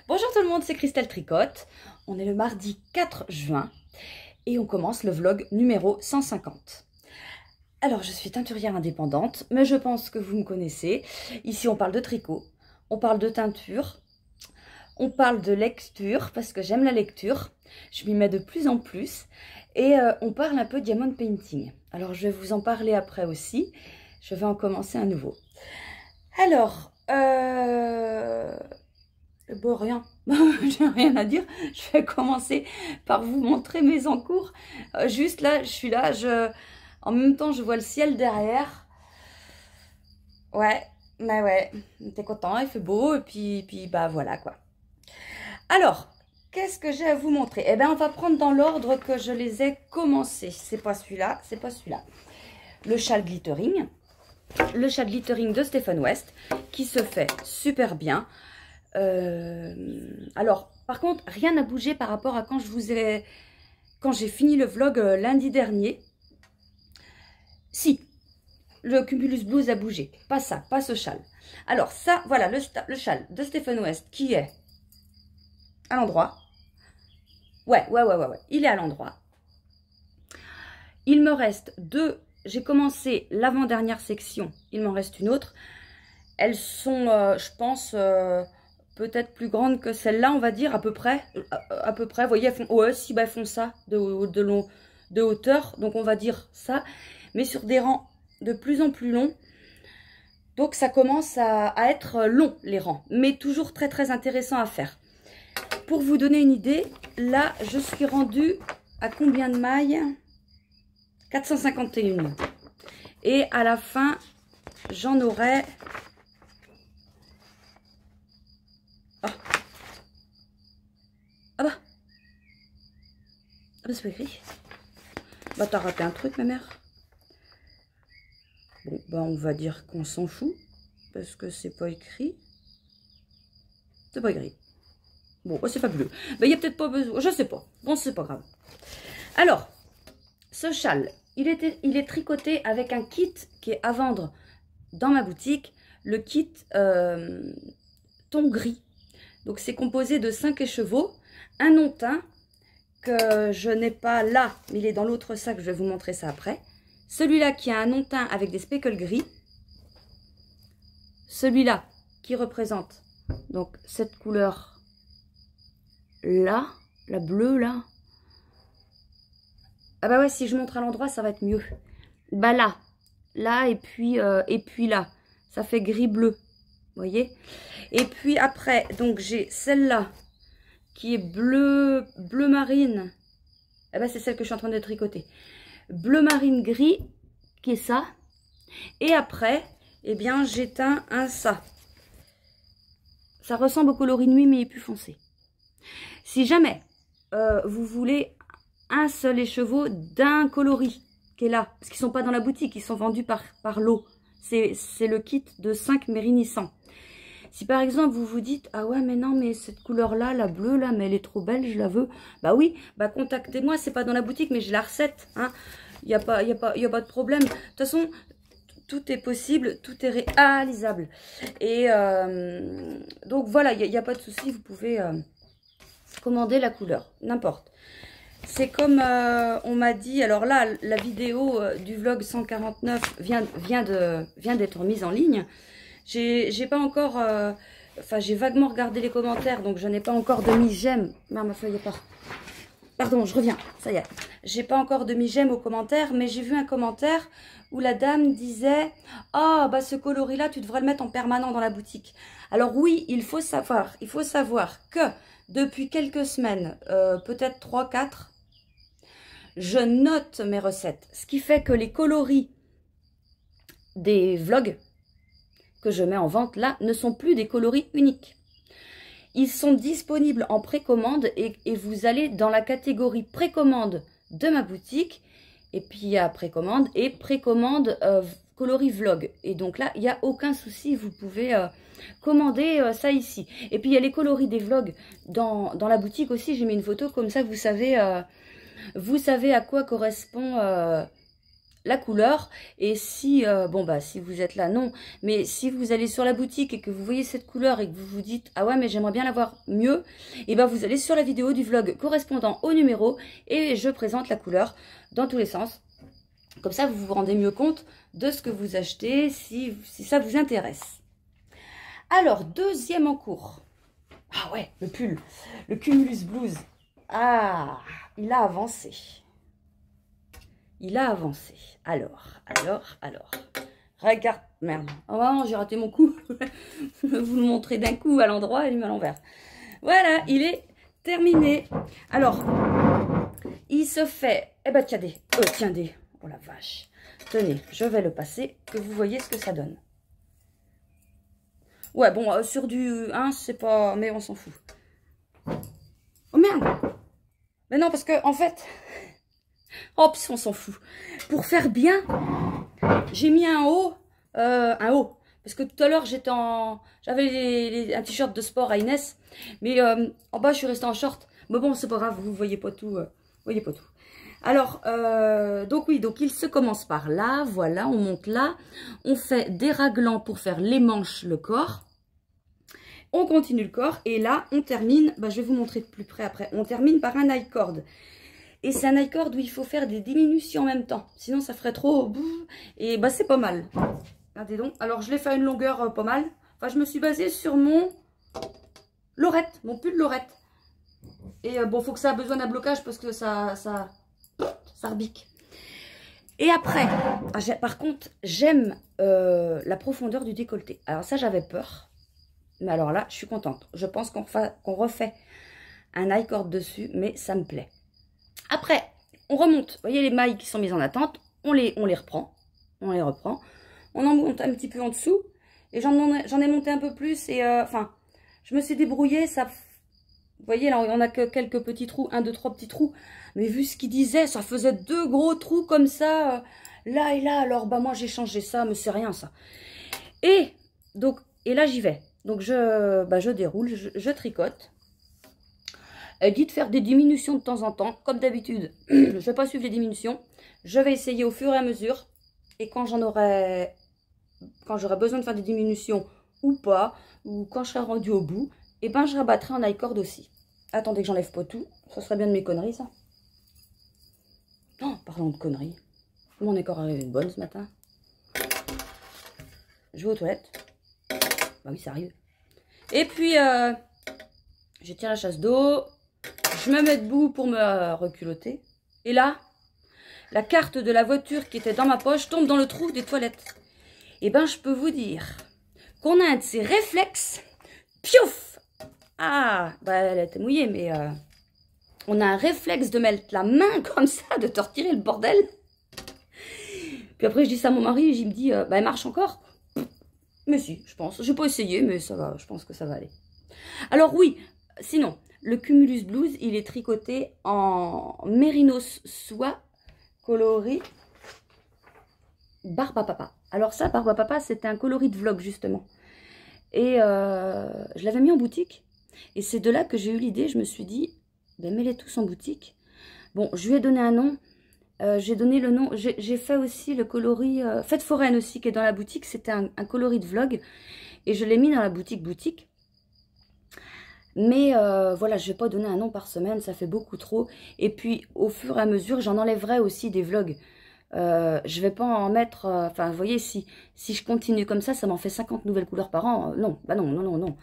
Bonjour tout le monde, c'est Christelle Tricotte. On est le mardi 4 juin et on commence le vlog numéro 150. Alors, je suis teinturière indépendante, mais je pense que vous me connaissez. Ici, on parle de tricot, on parle de teinture, on parle de lecture, parce que j'aime la lecture. Je m'y mets de plus en plus. Et on parle un peu diamond painting. Alors, je vais vous en parler après aussi. Je vais en commencer un nouveau. Alors, bon, rien. J'ai rien à dire. Je vais commencer par vous montrer mes encours. Juste là, je suis là, en même temps, je vois le ciel derrière. Ouais, mais ouais, t'es content, il fait beau, et puis bah voilà quoi. Alors, qu'est-ce que j'ai à vous montrer? Eh bien, on va prendre dans l'ordre que je les ai commencés. C'est pas celui-là, c'est pas celui-là. Le châle glittering. Le châle glittering de Stephen West, qui se fait super bien. Alors, par contre, rien n'a bougé par rapport à quand j'ai fini le vlog lundi dernier. Si, le Cumulus Blues a bougé. Pas ça, pas ce châle. Alors ça, voilà, le châle de Stephen West qui est à l'endroit. Ouais. Il est à l'endroit. Il me reste deux. J'ai commencé l'avant-dernière section. Il m'en reste une autre. Elles sont, je pense, peut-être plus grandes que celle-là, on va dire, à peu près. Vous voyez, elles font, ouais, si, bah, elles font ça de hauteur. Donc, on va dire ça. Mais sur des rangs de plus en plus longs. Donc, ça commence à être long, les rangs. Mais toujours très, très intéressant à faire. Pour vous donner une idée, là, je suis rendue à combien de mailles? 451. Et à la fin, j'en aurai... Ah bah c'est pas écrit. Bah t'as raté un truc ma mère. Bon bah on va dire qu'on s'en fout. Parce que c'est pas écrit. C'est pas écrit. Bon bah, c'est fabuleux. Bah il n'y a peut-être pas besoin. Je sais pas. Bon c'est pas grave. Alors, ce châle, il est tricoté avec un kit qui est à vendre dans ma boutique. Le kit ton gris. Donc c'est composé de 5 écheveaux, un non teint que je n'ai pas là, mais il est dans l'autre sac, je vais vous montrer ça après. Celui-là qui a un non teint avec des speckles gris. Celui-là qui représente donc cette couleur là, la bleue là. Ah bah ouais, si je montre à l'endroit, ça va être mieux. Bah là et puis là, ça fait gris-bleu. Vous voyez? Et puis après, donc j'ai celle-là qui est bleu marine. Eh ben, c'est celle que je suis en train de tricoter. Bleu marine gris, qui est ça. Et après, eh bien, j'ai teint un ça. Ça ressemble au coloris nuit, mais il est plus foncé. Si jamais vous voulez un seul écheveau d'un coloris qui est là, parce qu'ils ne sont pas dans la boutique, ils sont vendus par lot. C'est le kit de 5 mérissants. Si par exemple vous vous dites, ah ouais mais non mais cette couleur là, la bleue là, mais elle est trop belle, je la veux. Bah oui, bah contactez-moi, c'est pas dans la boutique mais j'ai la recette. Hein. Y a pas de problème. De toute façon, tout est possible, tout est réalisable. Et donc voilà, il n'y a pas de souci, vous pouvez commander la couleur, n'importe. C'est comme on m'a dit, alors là, la vidéo du vlog 149 vient d'être mise en ligne. J'ai pas encore, enfin j'ai vaguement regardé les commentaires, donc je n'ai pas encore de mis j'aime. Non, ma feuille est pas. Pardon, je reviens, ça y est. J'ai pas encore de mis j'aime aux commentaires, mais j'ai vu un commentaire où la dame disait, ah bah ce coloris là, tu devrais le mettre en permanent dans la boutique. Alors oui, il faut savoir que depuis quelques semaines, peut-être 3-4, je note mes recettes. Ce qui fait que les coloris des vlogs que je mets en vente là ne sont plus des coloris uniques. Ils sont disponibles en précommande et vous allez dans la catégorie précommande de ma boutique. Et puis il y a précommande et précommande coloris vlog. Et donc là, il n'y a aucun souci, vous pouvez commander ça ici. Et puis il y a les coloris des vlogs dans la boutique aussi. J'ai mis une photo comme ça, vous savez à quoi correspond la couleur. Et si, bon bah si vous êtes là, non. Mais si vous allez sur la boutique et que vous voyez cette couleur et que vous vous dites, ah ouais mais j'aimerais bien l'avoir mieux, et ben vous allez sur la vidéo du vlog correspondant au numéro et je présente la couleur dans tous les sens. Comme ça vous vous rendez mieux compte de ce que vous achetez si ça vous intéresse. Alors, deuxième en cours. Ah ouais, le pull, le Cumulus Blues. Ah, il a avancé. Il a avancé. Alors. Regarde, merde. Oh non, j'ai raté mon coup. Je vais vous le montrer d'un coup à l'endroit et à l'envers. Voilà, il est terminé. Alors, il se fait... Eh ben, tiens des. Oh la vache. Tenez, je vais le passer, que vous voyez ce que ça donne. Ouais, bon, sur du 1, c'est pas... Mais on s'en fout. Oh merde. Mais non, parce que, en fait... Hop, on s'en fout. Pour faire bien, j'ai mis un haut. Parce que tout à l'heure, j'avais un t-shirt de sport à Inès. Mais en bas, je suis restée en short. Mais bon, c'est pas grave, vous voyez pas tout. Alors, donc oui, donc il se commence par là. Voilà, on monte là. On fait des raglans pour faire les manches, le corps. On continue le corps. Et là, on termine. Bah, je vais vous montrer de plus près après. On termine par un high cord. Et c'est un high cord où il faut faire des diminutions en même temps. Sinon, ça ferait trop... Et bah, c'est pas mal. Regardez donc. Alors, je l'ai fait à une longueur pas mal. Enfin, je me suis basée sur mon lorette. Mon pull lorette. Et bon, faut que ça a besoin d'un blocage parce que ça rebique. Et après, par contre, j'aime la profondeur du décolleté. Alors ça, j'avais peur. Mais alors là, je suis contente. Je pense qu'on refait un high cord dessus, mais ça me plaît. Après, on remonte. Vous voyez les mailles qui sont mises en attente. On les reprend. On les reprend. On en monte un petit peu en dessous. Et j'en ai monté un peu plus. Et enfin, je me suis débrouillée. Ça, vous voyez, là, on a que quelques petits trous. 1, 2, 3 petits trous. Mais vu ce qu'il disait, ça faisait 2 gros trous comme ça. Là et là. Alors, bah moi, j'ai changé ça. Mais c'est rien, ça. Et là, j'y vais. Donc, je déroule. Je tricote. Elle dit de faire des diminutions de temps en temps. Comme d'habitude, je ne vais pas suivre les diminutions. Je vais essayer au fur et à mesure. Et quand j'aurai besoin de faire des diminutions ou pas, ou quand je serai rendu au bout, et ben je rabattrai en high cord aussi. Attendez que j'enlève pas tout. Ça serait bien de mes conneries, ça. Oh, parlons de conneries. Il m'en est encore arrivé une bonne ce matin. Je vais aux toilettes. Bah oui, ça arrive. Et puis, je tire la chasse d'eau. Je me mets debout pour me reculotter. Et là, la carte de la voiture qui était dans ma poche tombe dans le trou des toilettes. Et ben, je peux vous dire qu'on a un de ces réflexes. Piouf! Ah, bah elle était mouillée, mais on a un réflexe de mettre la main comme ça, de te retirer le bordel. Puis après, je dis ça à mon mari, il me dit, bah elle marche encore. Mais si, je pense. Je n'ai pas essayé, mais ça va, je pense que ça va aller. Alors oui, sinon... Le Cumulus Blues, il est tricoté en mérinos soie coloris Barbe à Papa. Alors ça, Barbe à Papa, c'était un coloris de vlog, justement. Et je l'avais mis en boutique. Et c'est de là que j'ai eu l'idée. Je me suis dit, ben, mets-les tous en boutique. Bon, je lui ai donné un nom. J'ai donné le nom. J'ai fait aussi le coloris Fête foraine aussi, qui est dans la boutique. C'était un coloris de vlog. Et je l'ai mis dans la boutique. Mais voilà, je ne vais pas donner un nom par semaine, ça fait beaucoup trop. Et puis, au fur et à mesure, j'en enlèverai aussi des vlogs. Je ne vais pas en mettre... Enfin, vous voyez, si je continue comme ça m'en fait 50 nouvelles couleurs par an. Non, bah non.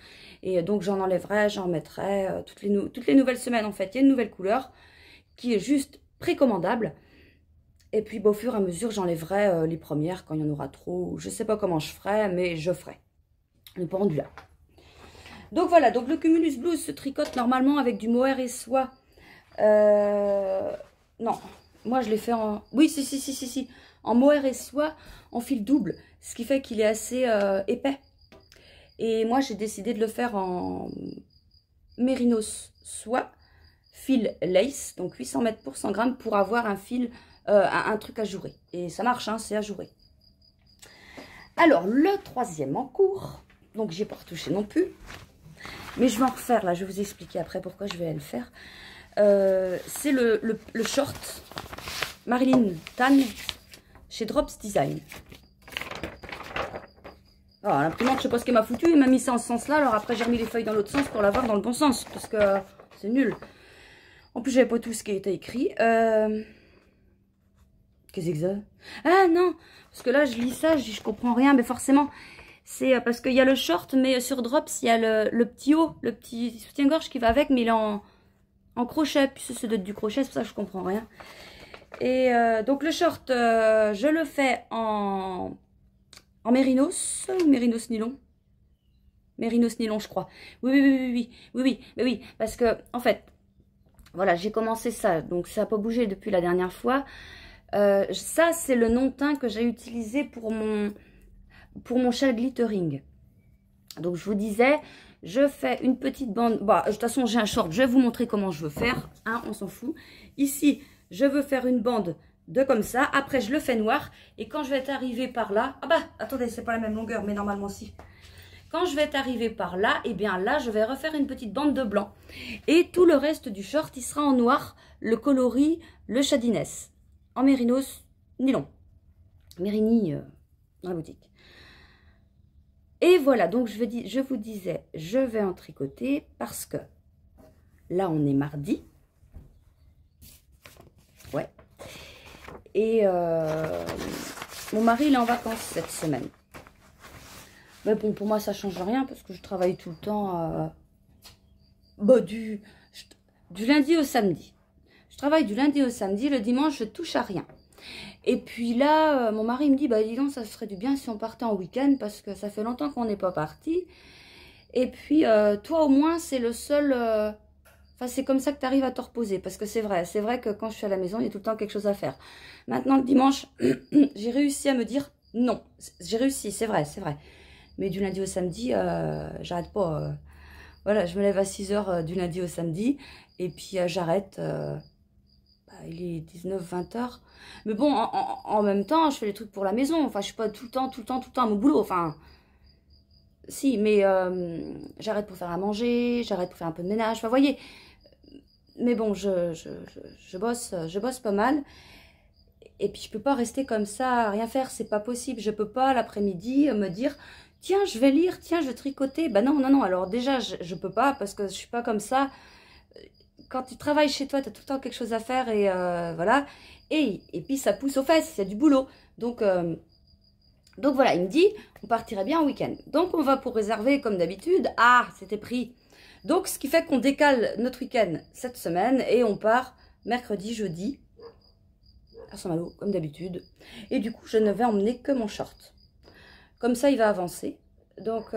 Et donc, j'en enlèverai, j'en mettrai toutes les nouvelles semaines, en fait. Il y a une nouvelle couleur qui est juste précommandable. Et puis, bah, au fur et à mesure, j'enlèverai les premières quand il y en aura trop. Je ne sais pas comment je ferai, mais je ferai. On n'est pas rendu là. Donc voilà, donc le Cumulus Blues se tricote normalement avec du mohair et soie. Non, moi je l'ai fait en... Oui, si. En mohair et soie, en fil double. Ce qui fait qu'il est assez épais. Et moi j'ai décidé de le faire en mérinos soie, fil lace. Donc 800 mètres pour 100 grammes pour avoir un fil, un truc ajouré. Et ça marche, hein, c'est ajouré. Alors, le troisième en cours. Donc j'ai pas retouché non plus. Mais je vais en refaire, là, je vais vous expliquer après pourquoi je vais le faire. C'est le short Marilyn Tan chez Drops Design. Alors, l'imprimante, je sais pas ce qu'elle m'a foutu. Il m'a mis ça en ce sens-là. Alors après, j'ai remis les feuilles dans l'autre sens pour l'avoir dans le bon sens. Parce que c'est nul. En plus, j'avais pas tout ce qui était écrit. Qu'est-ce que c'est? Ah non! Parce que là, je lis ça, je comprends rien. Mais forcément, c'est parce qu'il y a le short. Mais sur Drops, il y a le petit haut, le petit soutien-gorge qui va avec. Mais il est en crochet. Puis ça doit être du crochet. C'est pour ça que je comprends rien. Et donc, le short, je le fais en mérinos ou mérinos nylon? Mérinos nylon, je crois. Oui. Parce que, en fait, voilà, j'ai commencé ça. Donc, ça n'a pas bougé depuis la dernière fois. Ça, c'est le non-teint que j'ai utilisé pour mon châle glittering. Donc, je vous disais, je fais une petite bande. Bah, de toute façon, j'ai un short. Je vais vous montrer comment je veux faire. Hein, on s'en fout. Ici, je veux faire une bande de comme ça. Après, je le fais noir. Et quand je vais être arrivée par là... Ah bah, attendez, c'est pas la même longueur, mais normalement, si. Quand je vais être arrivée par là, et bien là, je vais refaire une petite bande de blanc. Et tout le reste du short, il sera en noir, le coloris, le Shadiness. En mérinos nylon. Mérini dans la boutique. Et voilà, donc je vous disais, je vais en tricoter parce que là, on est mardi. Ouais. Et mon mari, il est en vacances cette semaine. Mais bon, pour moi, ça change rien parce que je travaille tout le temps du lundi au samedi. Je travaille du lundi au samedi. Le dimanche, je touche à rien. Et puis là, mon mari me dit, bah dis donc, ça serait du bien si on partait en week-end parce que ça fait longtemps qu'on n'est pas parti. Et puis, toi, au moins, c'est le seul... Enfin, c'est comme ça que tu arrives à te reposer. Parce que c'est vrai que quand je suis à la maison, il y a tout le temps quelque chose à faire. Maintenant, le dimanche, j'ai réussi à me dire non. J'ai réussi, c'est vrai. Mais du lundi au samedi, j'arrête pas. Voilà, je me lève à 6 h du lundi au samedi. Et puis, j'arrête. Il est 19-20 h. Mais bon, en même temps, je fais les trucs pour la maison. Enfin, je suis pas tout le temps à mon boulot. Enfin, si, mais j'arrête pour faire à manger. J'arrête pour faire un peu de ménage. Enfin, vous voyez. Mais bon, je bosse pas mal. Et puis, je peux pas rester comme ça, à rien faire. C'est pas possible. Je peux pas, l'après-midi, me dire... Tiens, je vais lire, tiens, je vais tricoter. Ben non. Alors déjà, je peux pas parce que je suis pas comme ça. Quand tu travailles chez toi, tu as tout le temps quelque chose à faire et voilà. Et puis, ça pousse aux fesses, il y a du boulot. Donc voilà, il me dit, on partirait bien en week-end. Donc, on va pour réserver comme d'habitude. Ah, c'était pris. Donc, ce qui fait qu'on décale notre week-end cette semaine et on part mercredi, jeudi à Saint-Malo, comme d'habitude. Et du coup, je ne vais emmener que mon short. Comme ça, il va avancer. Donc,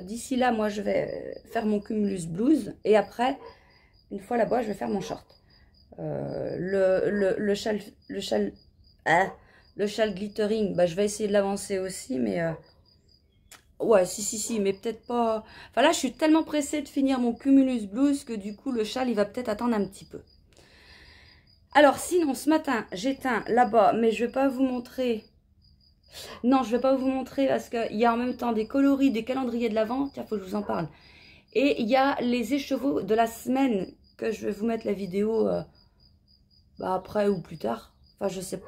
d'ici là, moi, je vais faire mon cumulus blues. Et après, une fois là-bas, je vais faire mon short. Le châle glittering, bah, je vais essayer de l'avancer aussi. Mais, ouais, si, mais peut-être pas... Enfin, là, je suis tellement pressée de finir mon cumulus blues que du coup, le châle, il va peut-être attendre un petit peu. Alors, sinon, ce matin, j'éteins là-bas, mais je ne vais pas vous montrer... Non, je ne vais pas vous montrer parce qu'il y a en même temps des coloris, des calendriers de l'Avent. Tiens, il faut que je vous en parle. Et il y a les écheveaux de la semaine que je vais vous mettre la vidéo après ou plus tard. Enfin, je sais,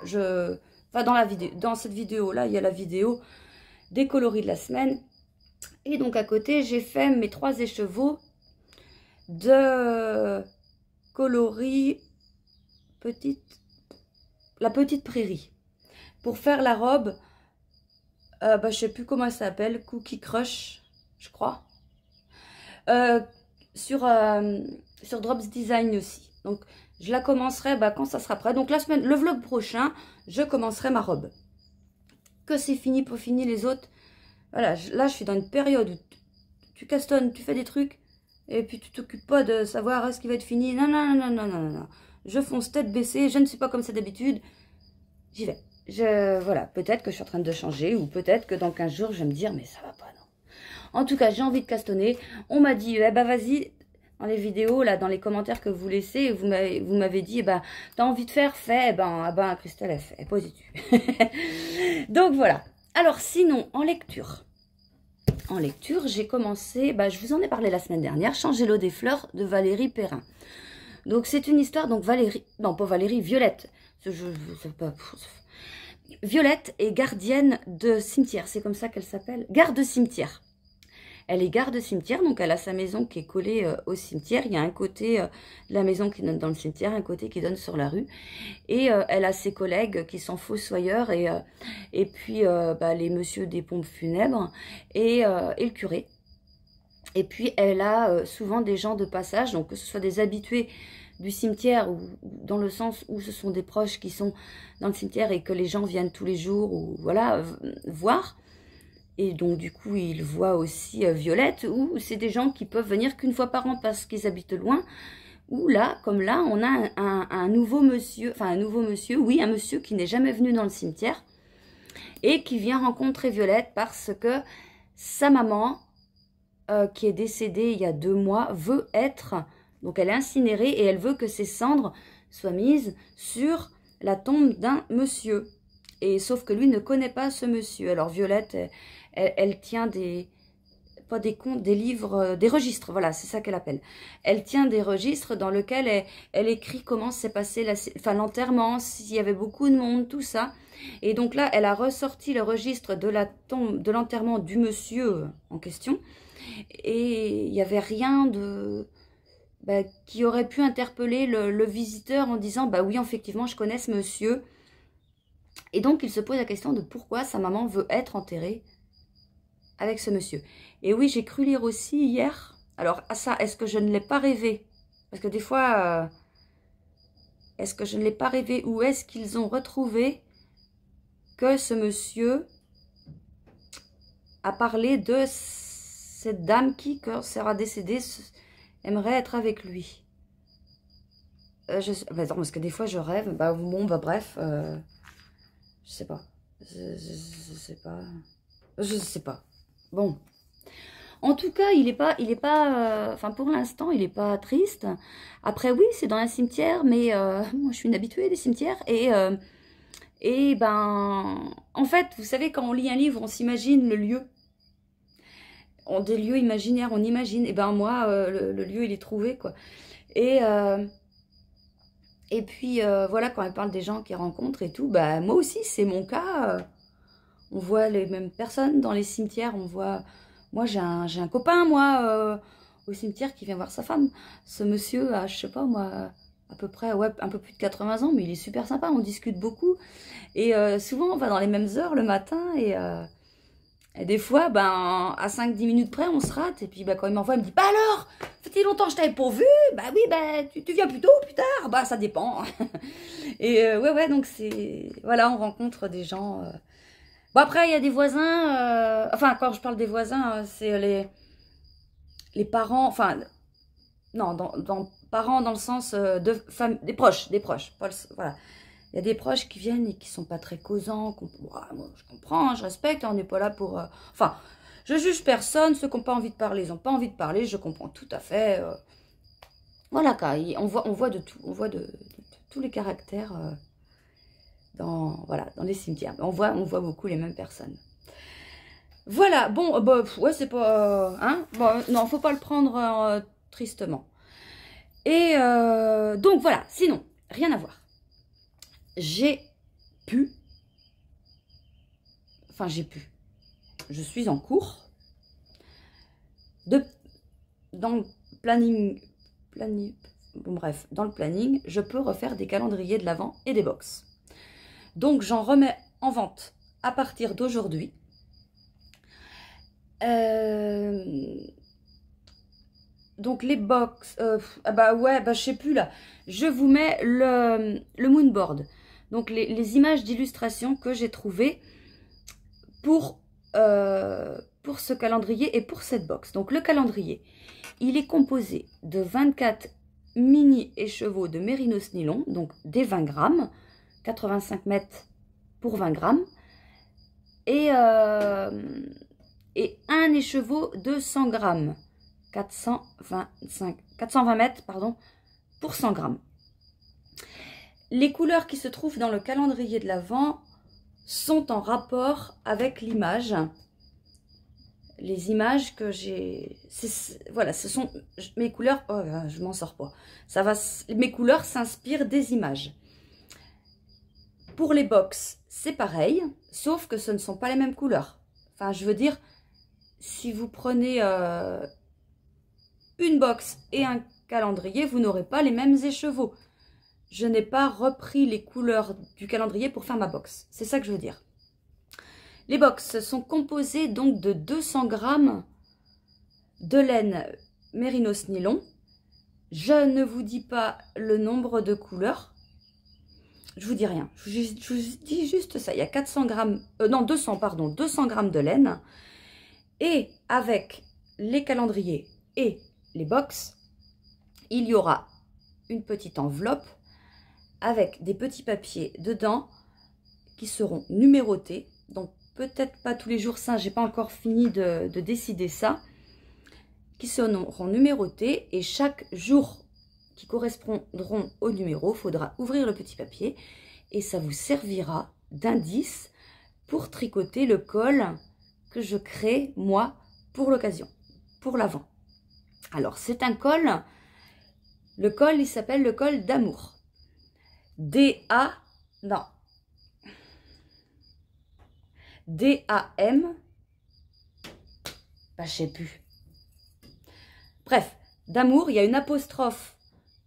enfin, dans cette vidéo-là, il y a la vidéo des coloris de la semaine. Et donc, à côté, j'ai fait mes 3 écheveaux de coloris la petite prairie. Pour faire la robe... je sais plus comment elle s'appelle, Cookie Crush, je crois. Sur Drops Design aussi. Donc, je la commencerai quand ça sera prêt. Donc, le vlog prochain, je commencerai ma robe. Que c'est fini pour finir les autres. Voilà, là, je suis dans une période où tu castonnes, tu fais des trucs, et puis tu t'occupes pas de savoir ce qui va être fini. Non. Je fonce tête baissée, je ne suis pas comme ça d'habitude. J'y vais. Voilà, peut-être que je suis en train de changer ou peut-être que dans 15 jours, je vais me dire, mais ça va pas, non. En tout cas, j'ai envie de castonner. On m'a dit, vas-y, dans les vidéos, là, dans les commentaires que vous laissez, vous m'avez dit, t'as envie de faire, fais, Christelle, elle fait, positive. Donc, voilà. Alors, sinon, en lecture, j'ai commencé, je vous en ai parlé la semaine dernière, Changer l'eau des fleurs de Valérie Perrin. Donc, c'est une histoire, donc Violette. Violette est gardienne de cimetière, c'est comme ça qu'elle s'appelle, garde cimetière. Elle est garde cimetière, donc elle a sa maison qui est collée au cimetière. Il y a un côté de la maison qui donne dans le cimetière, un côté qui donne sur la rue. Et elle a ses collègues qui sont fossoyeurs et puis les messieurs des pompes funèbres et le curé. Et puis elle a souvent des gens de passage, donc que ce soit des habitués du cimetière ou dans le sens où ce sont des proches qui sont dans le cimetière et que les gens viennent tous les jours ou voilà voir. Et donc, du coup, ils voient aussi Violette, ou c'est des gens qui peuvent venir qu'une fois par an parce qu'ils habitent loin. Ou là, comme là, on a un nouveau monsieur, oui, un monsieur qui n'est jamais venu dans le cimetière et qui vient rencontrer Violette parce que sa maman, qui est décédée il y a 2 mois, veut être, donc elle est incinérée et elle veut que ses cendres soient mises sur la tombe d'un monsieur. Et sauf que lui ne connaît pas ce monsieur. Alors Violette, elle tient pas des comptes, des livres, des registres, voilà, c'est ça qu'elle appelle. Elle tient des registres dans lesquels elle écrit comment s'est passé l'enterrement, s'il y avait beaucoup de monde, tout ça. Et donc là, elle a ressorti le registre de la tombe, de l'enterrement du monsieur en question. Et il n'y avait rien de qui aurait pu interpeller le visiteur en disant, bah oui, effectivement, je connais ce monsieur. Et donc, il se pose la question de pourquoi sa maman veut être enterrée avec ce monsieur. Et oui, j'ai cru lire aussi hier. Alors, à ça, est-ce que je ne l'ai pas rêvé? Parce que des fois, est-ce que je ne l'ai pas rêvé? Ou est-ce qu'ils ont retrouvé que ce monsieur a parlé de cette dame qui, quand sera décédée, aimerait être avec lui? Attends, parce que des fois, je rêve. Bref. Je sais pas. Je sais pas. Je sais pas. Bon. En tout cas, il est pas, enfin pour l'instant, il est pas triste. Après, oui, c'est dans un cimetière, mais moi, je suis une habituée des cimetières et en fait, vous savez, quand on lit un livre, on s'imagine le lieu. Des lieux imaginaires, on imagine. Et ben moi, le lieu, il est trouvé, quoi. Et puis, voilà, quand elle parle des gens qu'elle rencontre et tout, bah, moi aussi, c'est mon cas. On voit les mêmes personnes dans les cimetières. On voit... Moi, j'ai un copain, moi, au cimetière, qui vient voir sa femme. Ce monsieur a, je sais pas, moi, à peu près, ouais, un peu plus de 80 ans, mais il est super sympa. On discute beaucoup. Et souvent, on va dans les mêmes heures le matin. Et des fois, à 5-10 minutes près, on se rate. Et puis, quand il m'envoie, il me dit, bah alors, fait-il longtemps que je t'avais pas vu? Bah oui, tu viens plus tôt ou plus tard? Bah, ça dépend. Et ouais, donc c'est... Voilà, on rencontre des gens... Bon, après, il y a des voisins... Enfin, quand je parle des voisins, c'est les parents... Enfin, non, parents dans le sens des proches. Voilà. Il y a des proches qui viennent et qui sont pas très causants. Moi, je comprends, je respecte, on n'est pas là pour... Enfin, je juge personne, ceux qui n'ont pas envie de parler, ils n'ont pas envie de parler, je comprends tout à fait. Voilà, quoi, on voit de tout, on voit de tous les caractères dans les cimetières. On voit beaucoup les mêmes personnes. Voilà, bon, ouais, c'est pas... non, faut pas le prendre tristement. Et donc, voilà, sinon, rien à voir. Je suis en cours dans le planning, dans le planning, je peux refaire des calendriers de l'Avent et des box. Donc, j'en remets en vente à partir d'aujourd'hui. Donc, les box, je sais plus là. Je vous mets le moonboard. Donc, les images d'illustration que j'ai trouvées pour ce calendrier et pour cette box. Donc, le calendrier, il est composé de 24 mini écheveaux de mérinos nylon, donc des 20 grammes, 85 mètres pour 20 grammes, et un écheveau de 100 grammes, 420 mètres, pardon, pour 100 grammes. Les couleurs qui se trouvent dans le calendrier de l'Avent sont en rapport avec l'image. Les images que j'ai... Voilà, ce sont mes couleurs... Oh, je m'en sors pas. Mes couleurs s'inspirent des images. Pour les box, c'est pareil, sauf que ce ne sont pas les mêmes couleurs. Enfin, je veux dire, si vous prenez une box et un calendrier, vous n'aurez pas les mêmes écheveaux. Je n'ai pas repris les couleurs du calendrier pour faire ma box. C'est ça que je veux dire. Les box sont composées donc de 200 grammes de laine Mérinos nylon. Je ne vous dis pas le nombre de couleurs. Je vous dis rien. Je vous dis juste ça. Il y a 400 grammes, non 200 pardon, 200 grammes de laine. Et avec les calendriers et les box, il y aura une petite enveloppe avec des petits papiers dedans qui seront numérotés. Donc peut-être pas tous les jours, ça, j'ai pas encore fini de décider ça. Qui seront numérotés et chaque jour qui correspondront au numéro, il faudra ouvrir le petit papier et ça vous servira d'indice pour tricoter le col que je crée moi pour l'occasion, pour l'avant. Alors c'est un col, le col il s'appelle le col d'amour. D-A-M, bah, je sais plus. Bref, d'amour, il y a une apostrophe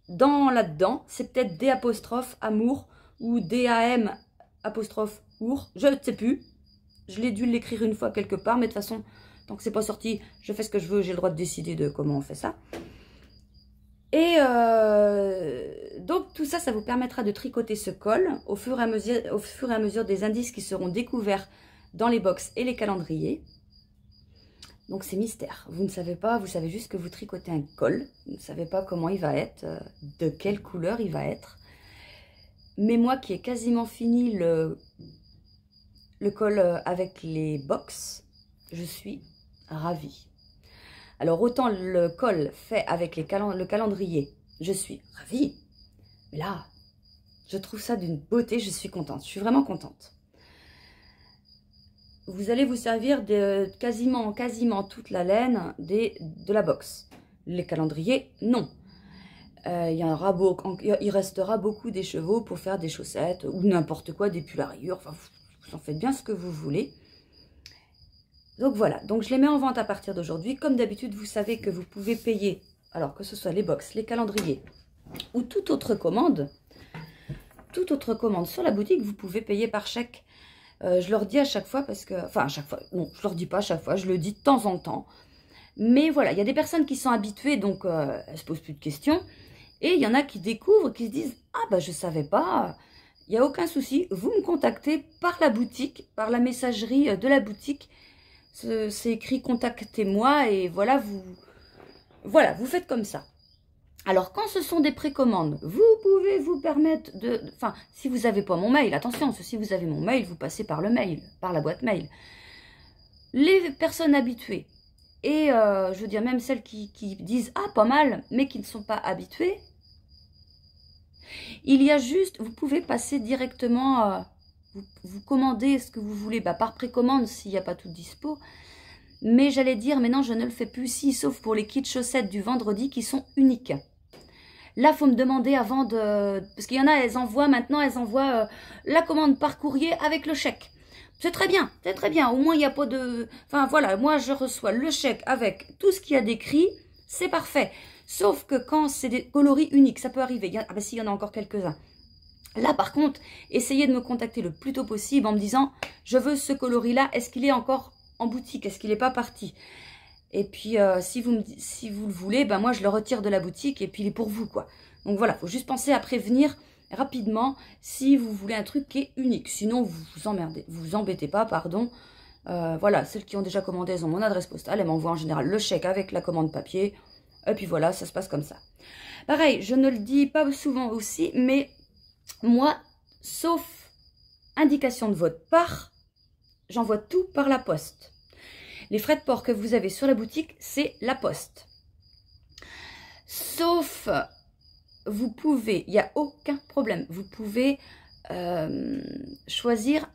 dans là-dedans. C'est peut-être D apostrophe amour ou D-A-M apostrophe our. Je ne sais plus. Je l'ai dû l'écrire une fois quelque part, mais de toute façon, tant que c'est pas sorti, je fais ce que je veux. J'ai le droit de décider de comment on fait ça. Et donc tout ça, ça vous permettra de tricoter ce col au fur et à mesure des indices qui seront découverts dans les box et les calendriers. Donc c'est mystère. Vous ne savez pas, vous savez juste que vous tricotez un col. Vous ne savez pas comment il va être, de quelle couleur il va être. Mais moi qui ai quasiment fini le col avec les box, je suis ravie. Alors autant le col fait avec le calendrier, je suis ravie. Mais là, je trouve ça d'une beauté, je suis contente. Je suis vraiment contente. Vous allez vous servir de quasiment toute la laine de la box. Les calendriers, non. Il restera beaucoup d'écheveaux pour faire des chaussettes ou n'importe quoi, des pulls à rayures. Enfin, vous en faites bien ce que vous voulez. Donc voilà, donc je les mets en vente à partir d'aujourd'hui. Comme d'habitude, vous savez que vous pouvez payer, alors que ce soit les box, les calendriers ou toute autre commande sur la boutique, vous pouvez payer par chèque. Je leur dis à chaque fois parce que... Enfin, à chaque fois. Non, je leur dis pas à chaque fois. Je le dis de temps en temps. Mais voilà, il y a des personnes qui sont habituées, donc elles se posent plus de questions. Et il y en a qui découvrent, qui se disent « Ah, bah je savais pas. » Il n'y a aucun souci. Vous me contactez par la boutique, par la messagerie de la boutique. C'est écrit « Contactez-moi » et voilà, vous faites comme ça. Alors, quand ce sont des précommandes, vous pouvez vous permettre de... Enfin, si vous n'avez pas mon mail, attention, si vous avez mon mail, vous passez par le mail, par la boîte mail. Les personnes habituées, et je veux dire même celles qui disent « Ah, pas mal », mais qui ne sont pas habituées, il y a juste... Vous pouvez passer directement... vous commandez ce que vous voulez, par précommande s'il n'y a pas tout dispo. Mais j'allais dire, mais non, je ne le fais plus, si, sauf pour les kits chaussettes du vendredi qui sont uniques. Là, il faut me demander avant de... Parce qu'il y en a, elles envoient la commande par courrier avec le chèque. C'est très bien, c'est très bien. Au moins, il n'y a pas de... Enfin, voilà, moi, je reçois le chèque avec tout ce qu'il y a décrit. C'est parfait. Sauf que quand c'est des coloris uniques, ça peut arriver. Ah ben si, il y en a encore quelques-uns. Là, par contre, essayez de me contacter le plus tôt possible en me disant « Je veux ce coloris-là, est-ce qu'il est encore en boutique? Est-ce qu'il n'est pas parti ?» Et puis, si vous le voulez, ben moi, je le retire de la boutique et puis il est pour vous, quoi. Donc voilà, il faut juste penser à prévenir rapidement si vous voulez un truc qui est unique. Sinon, vous vous embêtez pas, pardon. Voilà, celles qui ont déjà commandé, elles ont mon adresse postale. Elles m'envoient en général le chèque avec la commande papier. Et puis voilà, ça se passe comme ça. Pareil, je ne le dis pas souvent aussi, mais moi, sauf indication de votre part, j'envoie tout par la poste. Les frais de port que vous avez sur la boutique, c'est la poste. Sauf, vous pouvez, il n'y a aucun problème, vous pouvez choisir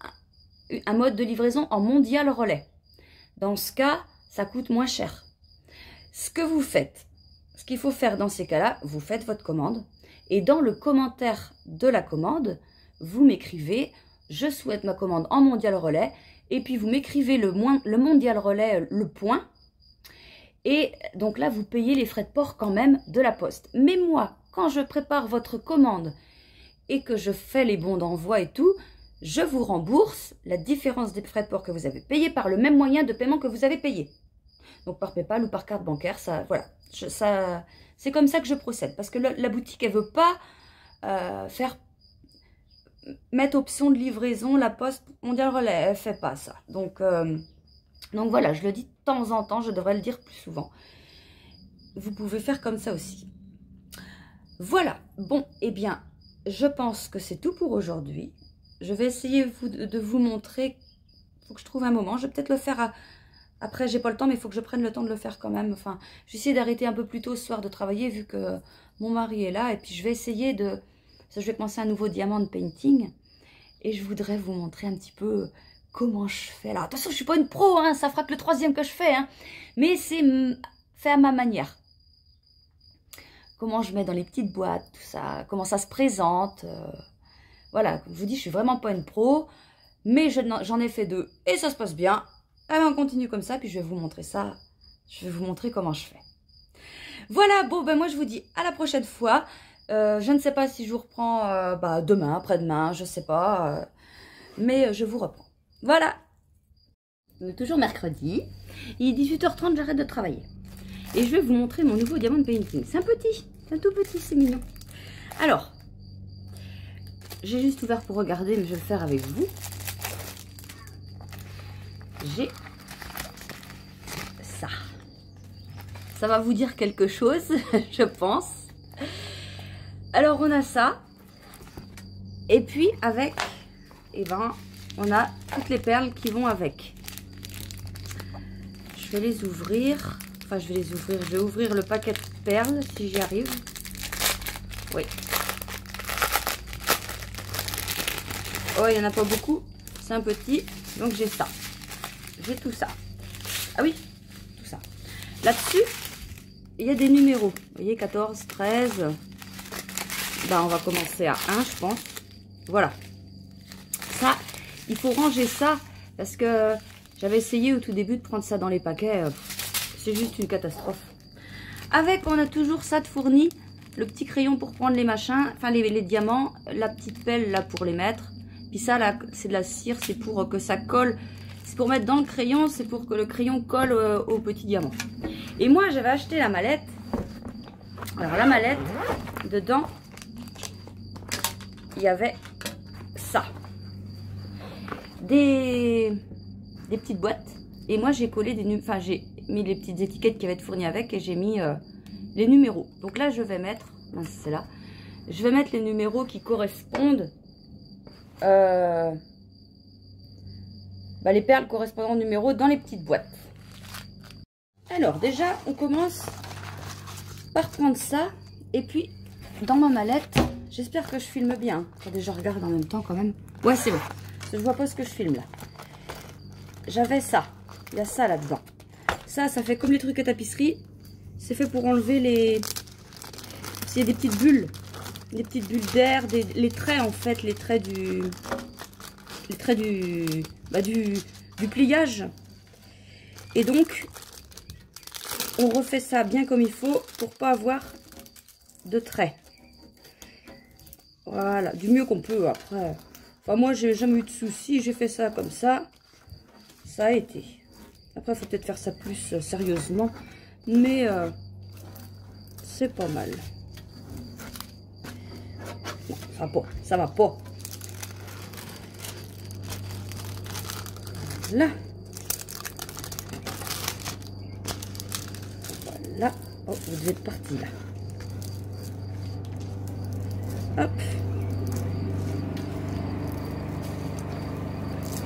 un mode de livraison en mondial relais. Dans ce cas, ça coûte moins cher. Ce que vous faites, ce qu'il faut faire dans ces cas-là, vous faites votre commande et dans le commentaire de la commande, vous m'écrivez, je souhaite ma commande en mondial relais, et puis vous m'écrivez le mondial relais, le point, et donc là, vous payez les frais de port quand même de la poste. Mais moi, quand je prépare votre commande et que je fais les bons d'envoi et tout, je vous rembourse la différence des frais de port que vous avez payés par le même moyen de paiement que vous avez payé. Donc par PayPal ou par carte bancaire, ça, voilà. C'est comme ça que je procède. Parce que la boutique, elle ne veut pas mettre option de livraison, la poste mondial relais. Elle ne fait pas ça. Donc voilà, je le dis de temps en temps, je devrais le dire plus souvent. Vous pouvez faire comme ça aussi. Voilà, bon, eh bien, je pense que c'est tout pour aujourd'hui. Je vais essayer de vous montrer. Il faut que je trouve un moment. Je vais peut-être le faire après, j'ai pas le temps, mais il faut que je prenne le temps de le faire quand même. Enfin, je vais essayer d'arrêter un peu plus tôt ce soir de travailler vu que mon mari est là. Et puis, je vais essayer de... Je vais commencer un nouveau diamant painting. Et je voudrais vous montrer un petit peu comment je fais là. Attention, je suis pas une pro, hein, ça fera que le 3e que je fais. Hein, mais c'est fait à ma manière. Comment je mets dans les petites boîtes, tout ça. Comment ça se présente. Voilà, comme je vous dis, je suis vraiment pas une pro. Mais j'en ai fait 2 et ça se passe bien. Alors on continue comme ça, puis je vais vous montrer ça. Je vais vous montrer comment je fais. Voilà, bon, ben moi je vous dis à la prochaine fois. Je ne sais pas si je vous reprends demain, après-demain, je sais pas. Mais je vous reprends. Voilà. On est toujours mercredi. Il est 18h30, j'arrête de travailler. Et je vais vous montrer mon nouveau diamant painting. C'est un petit, c'est un tout petit, c'est mignon. Alors, j'ai juste ouvert pour regarder, mais je vais le faire avec vous. J'ai ça. Ça va vous dire quelque chose, je pense. Alors, on a ça. Et puis, avec, eh ben, on a toutes les perles qui vont avec. Je vais les ouvrir. Enfin, je vais les ouvrir. Je vais ouvrir le paquet de perles, si j'y arrive. Oui. Oh, il n'y en a pas beaucoup. C'est un petit. Donc, j'ai ça. J'ai tout ça. Ah oui, tout ça. Là-dessus, il y a des numéros. Vous voyez, 14, 13. Ben, on va commencer à 1, je pense. Voilà. Ça, il faut ranger ça parce que j'avais essayé au tout début de prendre ça dans les paquets. C'est juste une catastrophe. Avec, on a toujours ça de fourni. Le petit crayon pour prendre les machins, enfin les diamants. La petite pelle là pour les mettre. Puis ça, là, c'est de la cire. C'est pour que ça colle. C'est pour mettre dans le crayon, c'est pour que le crayon colle au petit diamant. Et moi, j'avais acheté la mallette. Alors, la mallette, dedans, il y avait ça. Des petites boîtes. Et moi, j'ai collé des... Enfin, j'ai mis les petites étiquettes qui avaient été fournies avec et j'ai mis les numéros. Donc là, je vais mettre... c'est là. Je vais mettre les numéros qui correspondent... les perles correspondant au numéro dans les petites boîtes. Alors déjà, on commence par prendre ça. Et puis, dans ma mallette, j'espère que je filme bien. Attendez, je regarde en même temps quand même. Ouais, c'est bon. Je vois pas ce que je filme là. J'avais ça. Il y a ça là-dedans. Ça fait comme les trucs à tapisserie. C'est fait pour enlever les... Il y a des petites bulles. Des petites bulles d'air. Les traits en fait. Les traits du... Les traits du pliage. Et donc, on refait ça bien comme il faut pour pas avoir de traits. Voilà, du mieux qu'on peut après. Enfin, moi, j'ai jamais eu de soucis. J'ai fait ça comme ça. Ça a été. Après, il faut peut-être faire ça plus sérieusement. Mais c'est pas mal. Non, ça va pas. Ça va pas. Là. Voilà. Oh, vous devez être parti là. Hop.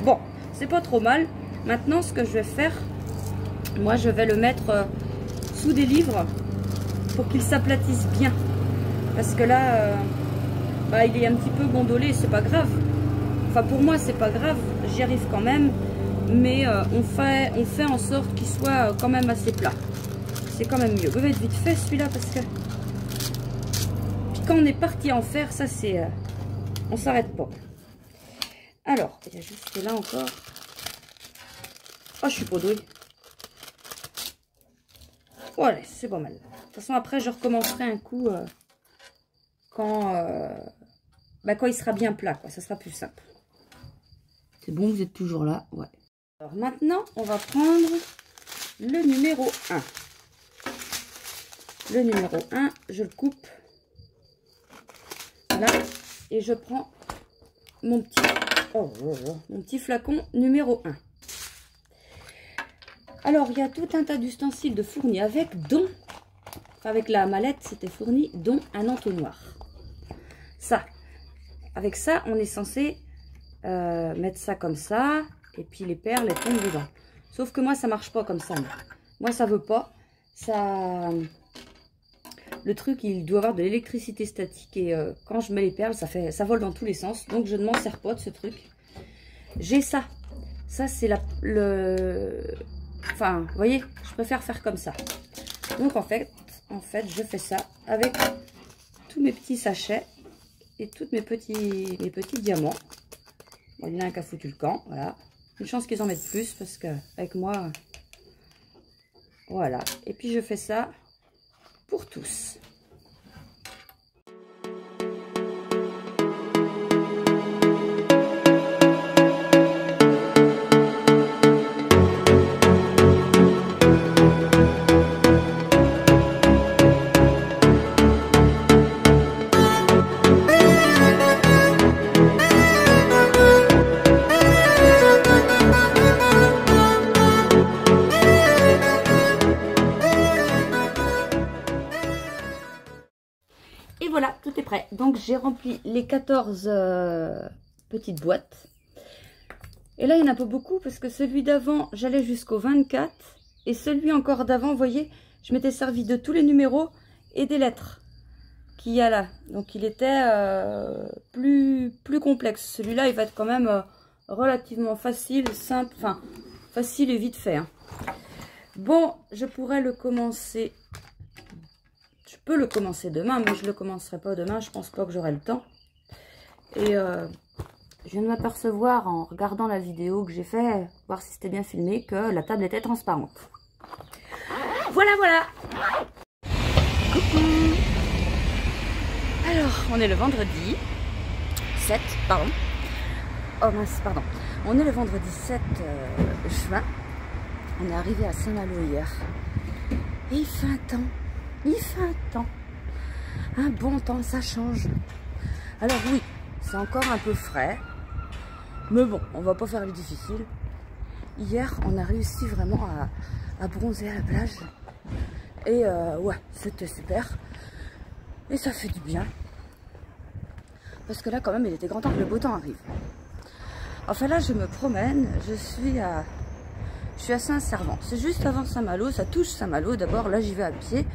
Bon, c'est pas trop mal. Maintenant, ce que je vais faire, moi, je vais le mettre sous des livres pour qu'il s'aplatisse bien. Parce que là, il est un petit peu gondolé, c'est pas grave. Enfin, pour moi, c'est pas grave. J'y arrive quand même. Mais on fait en sorte qu'il soit quand même assez plat. C'est quand même mieux. Je vais être vite fait celui-là parce que... Puis quand on est parti en faire, ça c'est On s'arrête pas. Alors, il y a juste là encore. Oh, je suis pas douée. Voilà, c'est pas mal. De toute façon, après, je recommencerai un coup quand il sera bien plat, quoi. Ça sera plus simple. C'est bon, vous êtes toujours là. Ouais. Alors maintenant, on va prendre le numéro 1. Le numéro 1, je le coupe. Voilà. Et je prends mon petit flacon numéro 1. Alors, il y a tout un tas d'ustensiles de fournis avec la mallette, c'était fourni, dont un entonnoir. Ça, avec ça, on est censé mettre ça comme ça, et puis les perles, elles tombent dedans. Sauf que moi, ça marche pas comme ça. Moi, ça veut pas. Ça, le truc, il doit avoir de l'électricité statique, et quand je mets les perles, ça vole dans tous les sens. Donc, je ne m'en sers pas de ce truc. J'ai ça. Ça, c'est enfin, vous voyez, je préfère faire comme ça. Donc, en fait, je fais ça avec tous mes petits sachets et tous mes petits diamants. Bon, il y en a un qui a foutu le camp, voilà. Une chance qu'ils en mettent plus parce que avec moi, voilà. Et puis, je fais ça pour tous. Et voilà, tout est prêt. Donc, j'ai rempli les 14 petites boîtes. Et là, il y en a pas beaucoup parce que celui d'avant, j'allais jusqu'au 24. Et celui encore d'avant, vous voyez, je m'étais servi de tous les numéros et des lettres qu'il y a là. Donc, il était plus complexe. Celui-là, il va être quand même relativement facile, simple, enfin, facile et vite fait. Hein. Bon, je pourrais le commencer... Je peux le commencer demain, mais je ne le commencerai pas demain. Je pense pas que j'aurai le temps. Et je viens de m'apercevoir en regardant la vidéo que j'ai fait, voir si c'était bien filmé, que la table était transparente. Voilà, voilà. Coucou. Alors, on est le vendredi 7, pardon. Oh mince, pardon. On est le vendredi 7 juin. On est arrivé à Saint-Malo hier. Et il fait un temps. Il fait un temps. Un bon temps, ça change. Alors oui, c'est encore un peu frais. Mais bon, on va pas faire le difficile. Hier, on a réussi vraiment à bronzer à la plage. Et ouais, c'était super. Et ça fait du bien. Parce que là, quand même, il était grand temps que le beau temps arrive. Enfin là, je me promène. Je suis à Saint-Servant. C'est juste avant Saint-Malo. Ça touche Saint-Malo. D'abord, là, j'y vais à pied.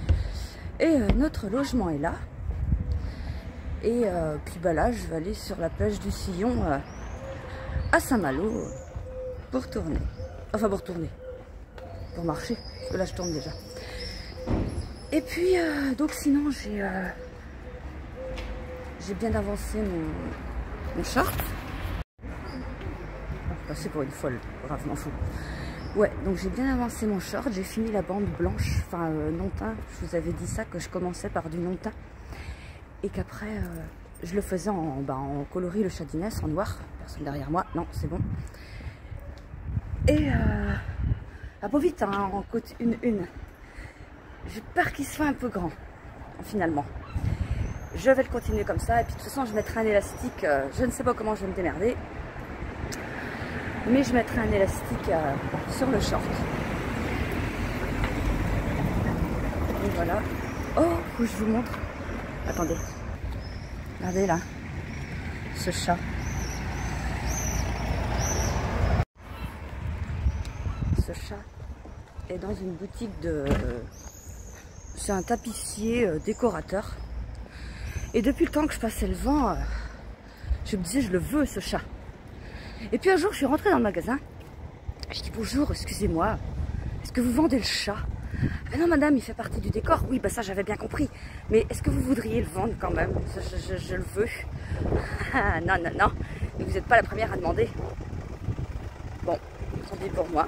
Et notre logement est là. Et puis bah là, je vais aller sur la plage du Sillon à Saint-Malo pour tourner. Enfin, pour tourner. Pour marcher. Parce que là, je tourne déjà. Et puis, donc sinon, j'ai bien avancé mon short. C'est pour une folle. Bref, m'en fous. Ouais, donc j'ai bien avancé mon short. J'ai fini la bande blanche. Enfin, non teint. Je vous avais dit ça, que je commençais par du non teint. Et qu'après, je le faisais en coloris le châtinesse, en noir. Personne derrière moi. Non, c'est bon. Et, pas vite, hein, en côte une. J'ai peur qu'il soit un peu grand, finalement. Je vais le continuer comme ça. Et puis, de toute façon, je mettrai un élastique. Je ne sais pas comment je vais me démerder. Mais je mettrai un élastique sur le short. Et voilà. Oh, je vous montre. Attendez. Regardez là. Ce chat. Ce chat est dans une boutique de... c'est un tapissier décorateur. Et depuis le temps que je passais le vent, je me disais, je le veux, ce chat. Et puis un jour, je suis rentrée dans le magasin. Je dis, bonjour, excusez-moi, est-ce que vous vendez le chat? Mais non madame, il fait partie du décor. Oui, bah ça j'avais bien compris. Mais est-ce que vous voudriez le vendre quand même? Je le veux. Non, non, non. Mais vous n'êtes pas la première à demander. Bon, tant pis pour moi.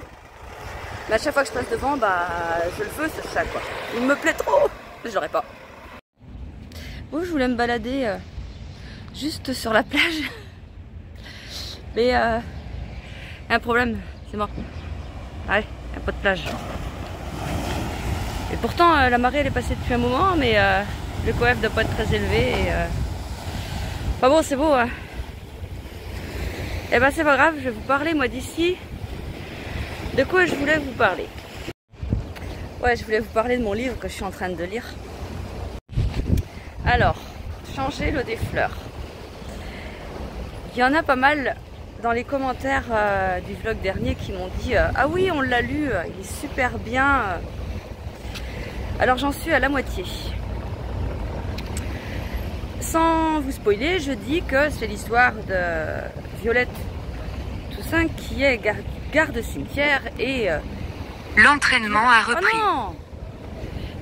Mais à chaque fois que je passe devant, bah je le veux ce chat quoi. Il me plaît trop. Je l'aurais pas. Bon, je voulais me balader juste sur la plage. Mais un problème, c'est mort. Ouais, il n'y a pas de plage. Et pourtant, la marée elle est passée depuis un moment, mais le coef doit pas être très élevé. Et, enfin bon, c'est beau. Hein. Et ben c'est pas grave, je vais vous parler moi d'ici. De quoi je voulais vous parler? Ouais, je voulais vous parler de mon livre que je suis en train de lire. Alors, changer l'eau des fleurs. Il y en a pas mal dans les commentaires du vlog dernier qui m'ont dit ah oui, on l'a lu, il est super bien. Alors j'en suis à la moitié. Sans vous spoiler, je dis que c'est l'histoire de Violette Toussaint qui est garde cimetière et l'entraînement a repris. Oh non,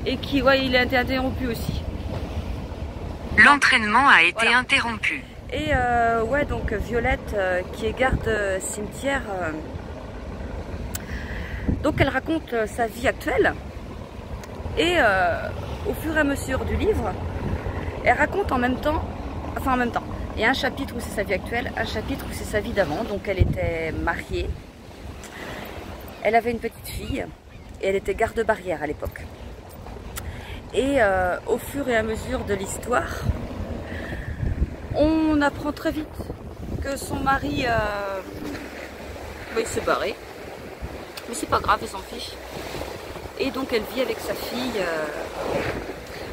et qui, ouais, il a été interrompu aussi. L'entraînement a été interrompu. Et ouais, donc Violette qui est garde cimetière, donc elle raconte sa vie actuelle et au fur et à mesure du livre, elle raconte en même temps, enfin en même temps, il y a un chapitre où c'est sa vie actuelle, un chapitre où c'est sa vie d'avant, donc elle était mariée, elle avait une petite fille et elle était garde-barrière à l'époque. Et au fur et à mesure de l'histoire, on apprend très vite que son mari il s'est barré, mais c'est pas grave, elle s'en fiche. Et donc elle vit avec sa fille.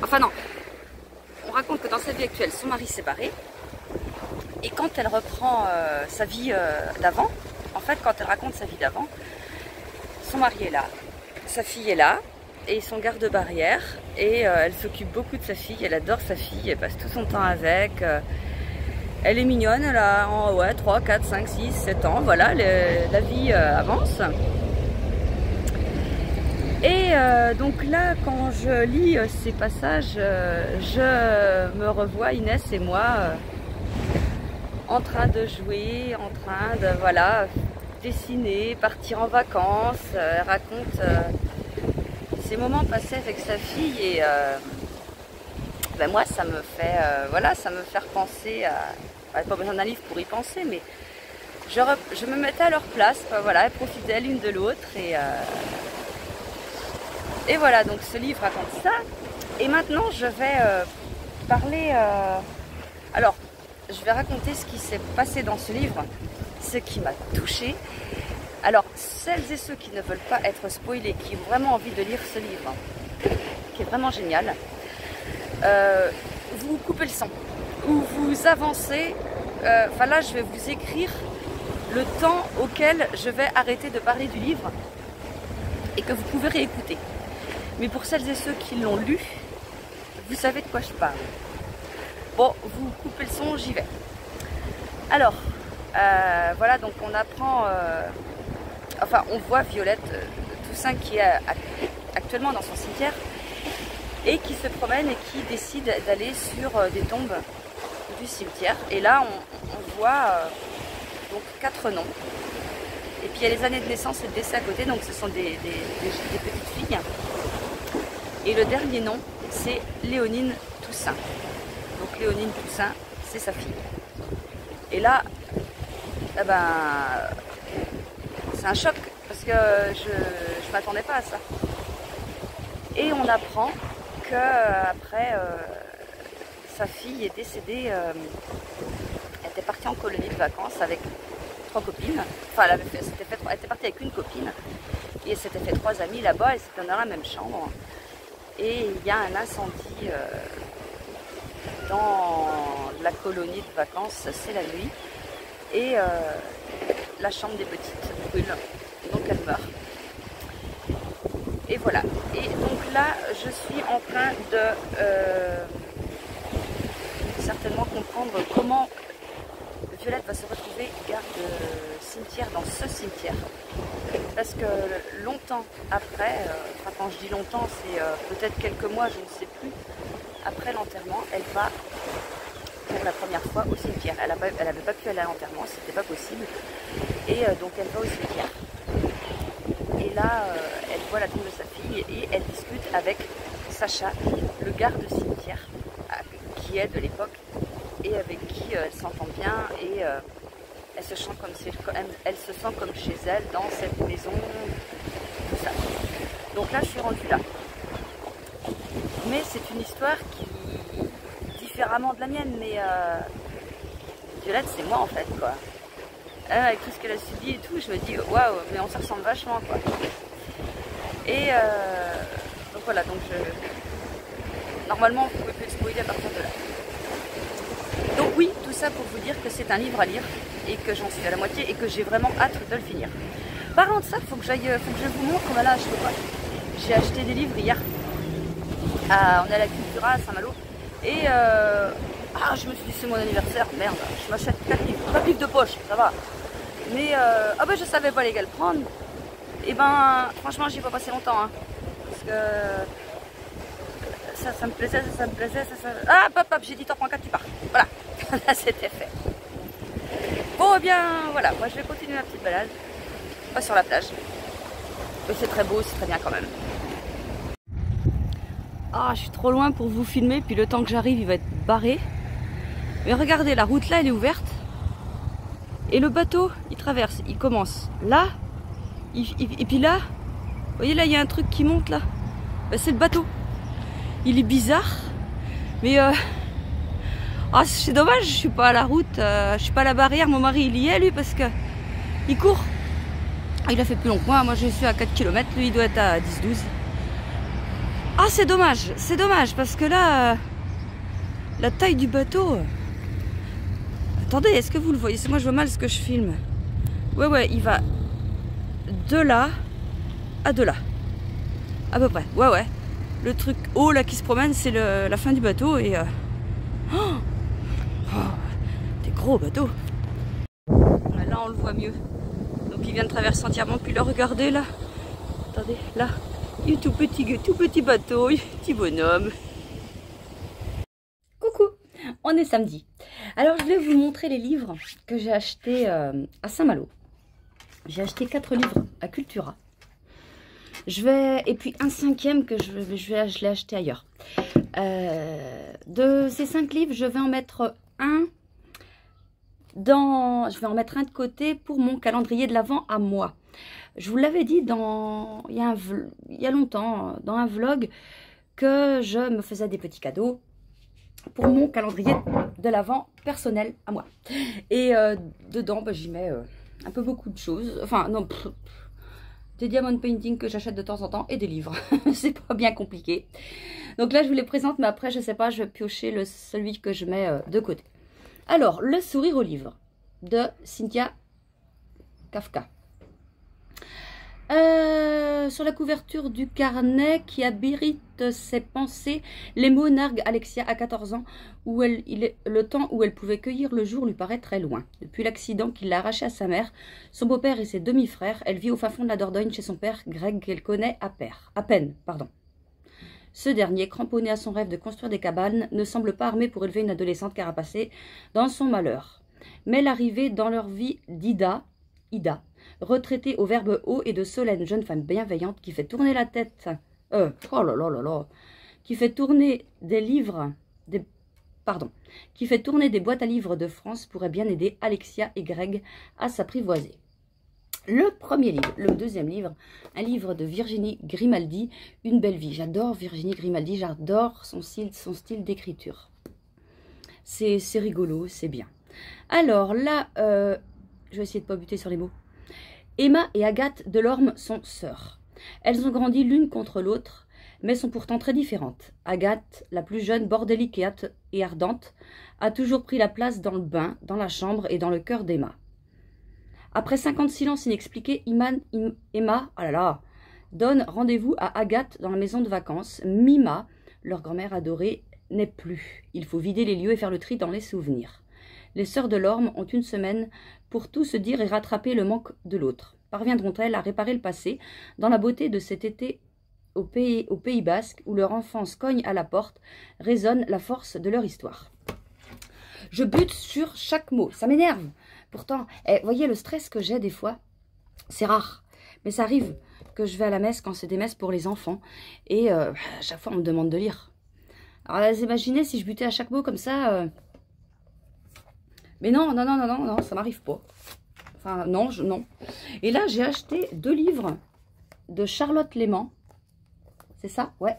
Enfin non, on raconte que dans sa vie actuelle, son mari s'est barré. Et quand elle reprend sa vie d'avant, en fait quand elle raconte sa vie d'avant, son mari est là, sa fille est là, et ils sont garde-barrière. Et elle s'occupe beaucoup de sa fille, elle adore sa fille, elle passe tout son temps avec. Elle est mignonne, elle a ouais, 3, 4, 5, 6, 7 ans, voilà, la vie avance. Et donc là, quand je lis ces passages, je me revois, Inès et moi, en train de jouer, en train de, voilà, dessiner, partir en vacances. Elle raconte ces moments passés avec sa fille et ben moi, ça me fait, voilà, ça me fait repenser à... Pas besoin d'un livre pour y penser, mais je me mettais à leur place, voilà, elles profitaient l'une de l'autre et voilà, donc ce livre raconte ça. Et maintenant je vais parler, alors je vais raconter ce qui s'est passé dans ce livre, ce qui m'a touchée. Alors celles et ceux qui ne veulent pas être spoilés, qui ont vraiment envie de lire ce livre, qui est vraiment génial, vous coupez le son ou vous avancez, enfin là je vais vous écrire le temps auquel je vais arrêter de parler du livre et que vous pouvez réécouter. Mais pour celles et ceux qui l'ont lu, vous savez de quoi je parle. Bon, vous coupez le son, j'y vais. Alors, voilà, donc on apprend, enfin on voit Violette Toussaint qui est actuellement dans son cimetière et qui se promène et qui décide d'aller sur des tombes du cimetière. Et là, on voit donc 4 noms. Et puis il y a les années de naissance et de décès à côté, donc ce sont des petites filles. Et le dernier nom, c'est Léonine Toussaint. Donc Léonine Toussaint, c'est sa fille. Et là, eh ben, c'est un choc, parce que je ne m'attendais pas à ça. Et on apprend que après sa fille est décédée, elle était partie en colonie de vacances avec 3 copines, enfin elle était partie avec une copine et elle s'était fait 3 amis là-bas et c'était dans la même chambre et il y a un incendie dans la colonie de vacances, c'est la nuit et la chambre des petites brûle, donc elle meurt. Et voilà, et donc là je suis en train de certainement comprendre comment Violette va se retrouver garde cimetière dans ce cimetière. parce que longtemps après, enfin quand je dis longtemps, c'est peut-être quelques mois, je ne sais plus, après l'enterrement, elle va pour la première fois au cimetière. Elle n'avait pas pu aller à l'enterrement, c'était pas possible. Et donc elle va au cimetière. Et là, elle voit la tombe de sa fille et elle discute avec Sacha, le garde cimetière, qui est de l'époque et avec qui elle s'entend bien et elle se sent comme chez elle dans cette maison, tout ça. Donc là, je suis rendue là. Mais c'est une histoire qui différemment de la mienne, mais Violette, c'est moi en fait, quoi. Avec tout ce qu'elle a subi et tout, je me dis waouh, mais on se ressemble vachement, quoi. Et donc voilà, donc normalement vous pouvez plus le spoiler à partir de là. Donc oui, tout ça pour vous dire que c'est un livre à lire et que j'en suis à la moitié et que j'ai vraiment hâte de le finir. Parlant de ça, faut que je vous montre comment là acheté quoi. J'ai acheté des livres hier. On est à la Cultura à Saint-Malo et je me suis dit c'est mon anniversaire, merde, je m'achète 4 livres, 4 livres de poche, ça va. Mais je savais pas lesquels prendre. Et ben franchement j'y ai pas passé longtemps hein, parce que ça me plaisait, Ah pop, j'ai dit t'en prends 4, tu pars. Voilà, là c'était fait. Bon eh bien voilà, moi je vais continuer ma petite balade, pas sur la plage. Et c'est très beau, c'est très bien quand même. Ah, je suis trop loin pour vous filmer, puis le temps que j'arrive il va être barré. Mais regardez, la route là elle est ouverte. Et le bateau, il traverse, il commence là. Et puis là, vous voyez là il y a un truc qui monte là. Ben, c'est le bateau. Il est bizarre. Mais c'est dommage, je suis pas à la route, je suis pas à la barrière. Mon mari il y est lui parce que il court. Il a fait plus long que moi, moi je suis à 4 km, lui il doit être à 10-12. Ah c'est dommage parce que là, la taille du bateau... Attendez, est-ce que vous le voyez? Moi je vois mal ce que je filme. Ouais, il va de là à de là. À peu près, ouais. Le truc haut là qui se promène, c'est la fin du bateau et... des gros bateaux. Là on le voit mieux. Donc il vient de traverser entièrement, puis là regardez là. Attendez, là. Il est tout petit bateau, petit bonhomme. Coucou, on est samedi. Alors je vais vous montrer les livres que j'ai achetés à Saint-Malo. J'ai acheté 4 livres à Cultura. Et puis un 5e que je l'ai acheté ailleurs. De ces 5 livres, je vais en mettre un de côté pour mon calendrier de l'Avent à moi. Je vous l'avais dit il y a longtemps dans un vlog que je me faisais des petits cadeaux pour mon calendrier de l'Avent personnel à moi. Et dedans, j'y mets un peu beaucoup de choses. Enfin, non, des diamond painting que j'achète de temps en temps et des livres. C'est pas bien compliqué. Donc là, je vous les présente, mais après, je sais pas, je vais piocher celui que je mets de côté. Alors, Le sourire au livre de Cynthia Kafka. Sur la couverture du carnet qui abrite ses pensées, les mots narguent Alexia à 14 ans, le temps où elle pouvait cueillir le jour lui paraît très loin. Depuis l'accident qui l'a arraché à sa mère, son beau-père et ses demi-frères, elle vit au fin fond de la Dordogne chez son père Greg qu'elle connaît à peine. Ce dernier, cramponné à son rêve de construire des cabanes, ne semble pas armé pour élever une adolescente carapacée dans son malheur. Mais l'arrivée dans leur vie d'Ida, retraitée au verbe haut et de Solène, jeune femme bienveillante qui fait tourner la tête, qui fait tourner des boîtes à livres de France pourrait bien aider Alexia et Greg à s'apprivoiser. Le premier livre, le deuxième livre, un livre de Virginie Grimaldi, Une belle vie. J'adore Virginie Grimaldi, j'adore son style d'écriture. C'est rigolo, c'est bien. Alors là, je vais essayer de ne pas buter sur les mots. Emma et Agathe Delorme sont sœurs. Elles ont grandi l'une contre l'autre, mais sont pourtant très différentes. Agathe, la plus jeune, bordélique et ardente, a toujours pris la place dans le bain, dans la chambre et dans le cœur d'Emma. Après 50 silences inexpliqués, Emma donne rendez-vous à Agathe dans la maison de vacances. Mima, leur grand-mère adorée, n'est plus. Il faut vider les lieux et faire le tri dans les souvenirs. Les sœurs Delorme ont une semaine pour tout se dire et rattraper le manque de l'autre. parviendront-elles à réparer le passé dans la beauté de cet été au Pays Basque où leur enfance cogne à la porte, résonne la force de leur histoire. Je bute sur chaque mot, ça m'énerve. Pourtant, voyez le stress que j'ai des fois, c'est rare, mais ça arrive que je vais à la messe quand c'est des messes pour les enfants et à chaque fois on me demande de lire. Alors vous imaginez si je butais à chaque mot comme ça, mais non, ça m'arrive pas. Enfin non, non. Et là j'ai acheté 2 livres de Charlotte Léman. C'est ça? Ouais.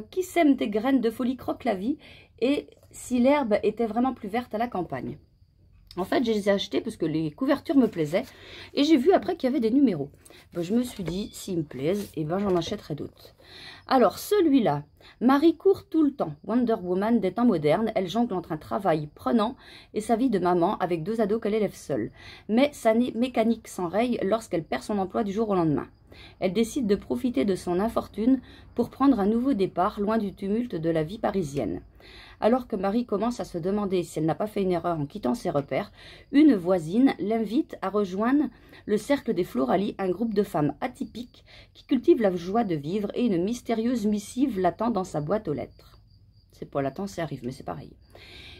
Qui sème des graines de folie croque la vie et si l'herbe était vraiment plus verte à la campagne. En fait, je les ai achetés parce que les couvertures me plaisaient et j'ai vu après qu'il y avait des numéros. Ben, je me suis dit, s'ils me plaisent, eh ben, j'en achèterai d'autres. Alors, celui-là, Marie court tout le temps. Wonder Woman des temps modernes, elle jongle entre un travail prenant et sa vie de maman avec 2 ados qu'elle élève seule. Mais sa mécanique s'enraye lorsqu'elle perd son emploi du jour au lendemain. Elle décide de profiter de son infortune pour prendre un nouveau départ loin du tumulte de la vie parisienne. Alors que Marie commence à se demander si elle n'a pas fait une erreur en quittant ses repères, une voisine l'invite à rejoindre le Cercle des Floralis, un groupe de femmes atypiques qui cultivent la joie de vivre et une mystérieuse missive l'attend dans sa boîte aux lettres. C'est pas l'attend, ça arrive, mais c'est pareil.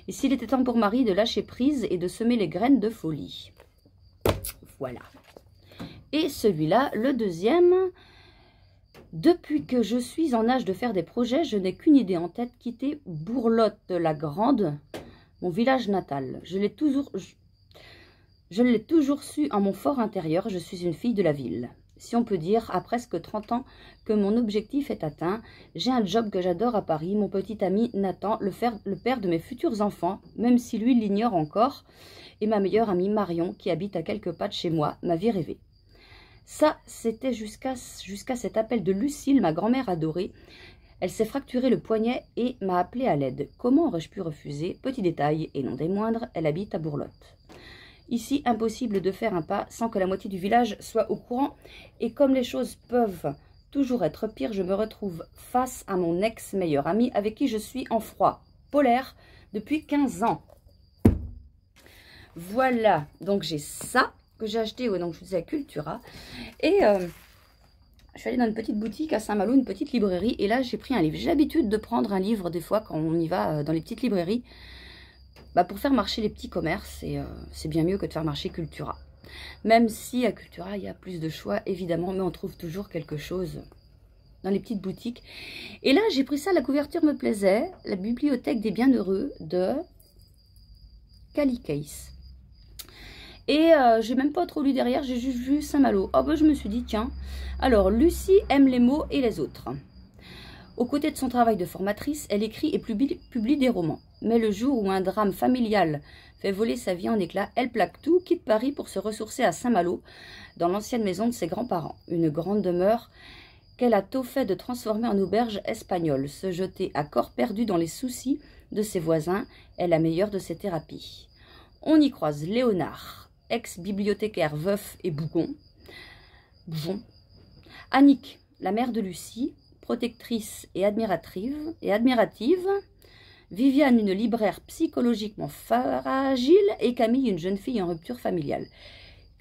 Et s'il était temps pour Marie de lâcher prise et de semer les graines de folie. Voilà. Et celui-là, le deuxième... Depuis que je suis en âge de faire des projets, je n'ai qu'une idée en tête, quitter Bourlotte-la-Grande, mon village natal. Je l'ai toujours su en mon fort intérieur, je suis une fille de la ville. Si on peut dire, à presque 30 ans, que mon objectif est atteint, j'ai un job que j'adore à Paris, mon petit ami Nathan, le père de mes futurs enfants, même si lui l'ignore encore, et ma meilleure amie Marion, qui habite à quelques pas de chez moi, ma vie rêvée. Ça, c'était jusqu'à cet appel de Lucille, ma grand-mère adorée. Elle s'est fracturé le poignet et m'a appelé à l'aide. Comment aurais-je pu refuser? Petit détail, et non des moindres, elle habite à Bourlotte. Ici, impossible de faire un pas sans que la moitié du village soit au courant. Et comme les choses peuvent toujours être pires, je me retrouve face à mon ex-meilleur ami avec qui je suis en froid polaire depuis 15 ans. Voilà, donc j'ai ça que j'ai acheté, donc je vous disais à Cultura. Et je suis allée dans une petite boutique à Saint-Malo, une petite librairie. Et là, j'ai pris un livre. J'ai l'habitude de prendre un livre des fois quand on y va dans les petites librairies. Bah, pour faire marcher les petits commerces. Et c'est bien mieux que de faire marcher Cultura. Même si à Cultura, il y a plus de choix, évidemment. Mais on trouve toujours quelque chose dans les petites boutiques. Et là, j'ai pris ça. La couverture me plaisait. La bibliothèque des bienheureux de Calicace. Et j'ai même pas trop lu derrière, j'ai juste vu Saint-Malo. Oh ben je me suis dit, tiens, alors Lucie aime les mots et les autres. Aux côtés de son travail de formatrice, elle écrit et publie des romans. Mais le jour où un drame familial fait voler sa vie en éclats, elle plaque tout, quitte Paris pour se ressourcer à Saint-Malo, dans l'ancienne maison de ses grands-parents. Une grande demeure qu'elle a tôt fait de transformer en auberge espagnole. Se jeter à corps perdu dans les soucis de ses voisins est la meilleure de ses thérapies. On y croise Léonard, ex-bibliothécaire veuf et bougon. Annick, la mère de Lucie, protectrice et admirative. Viviane, une libraire psychologiquement fragile. Et Camille, une jeune fille en rupture familiale.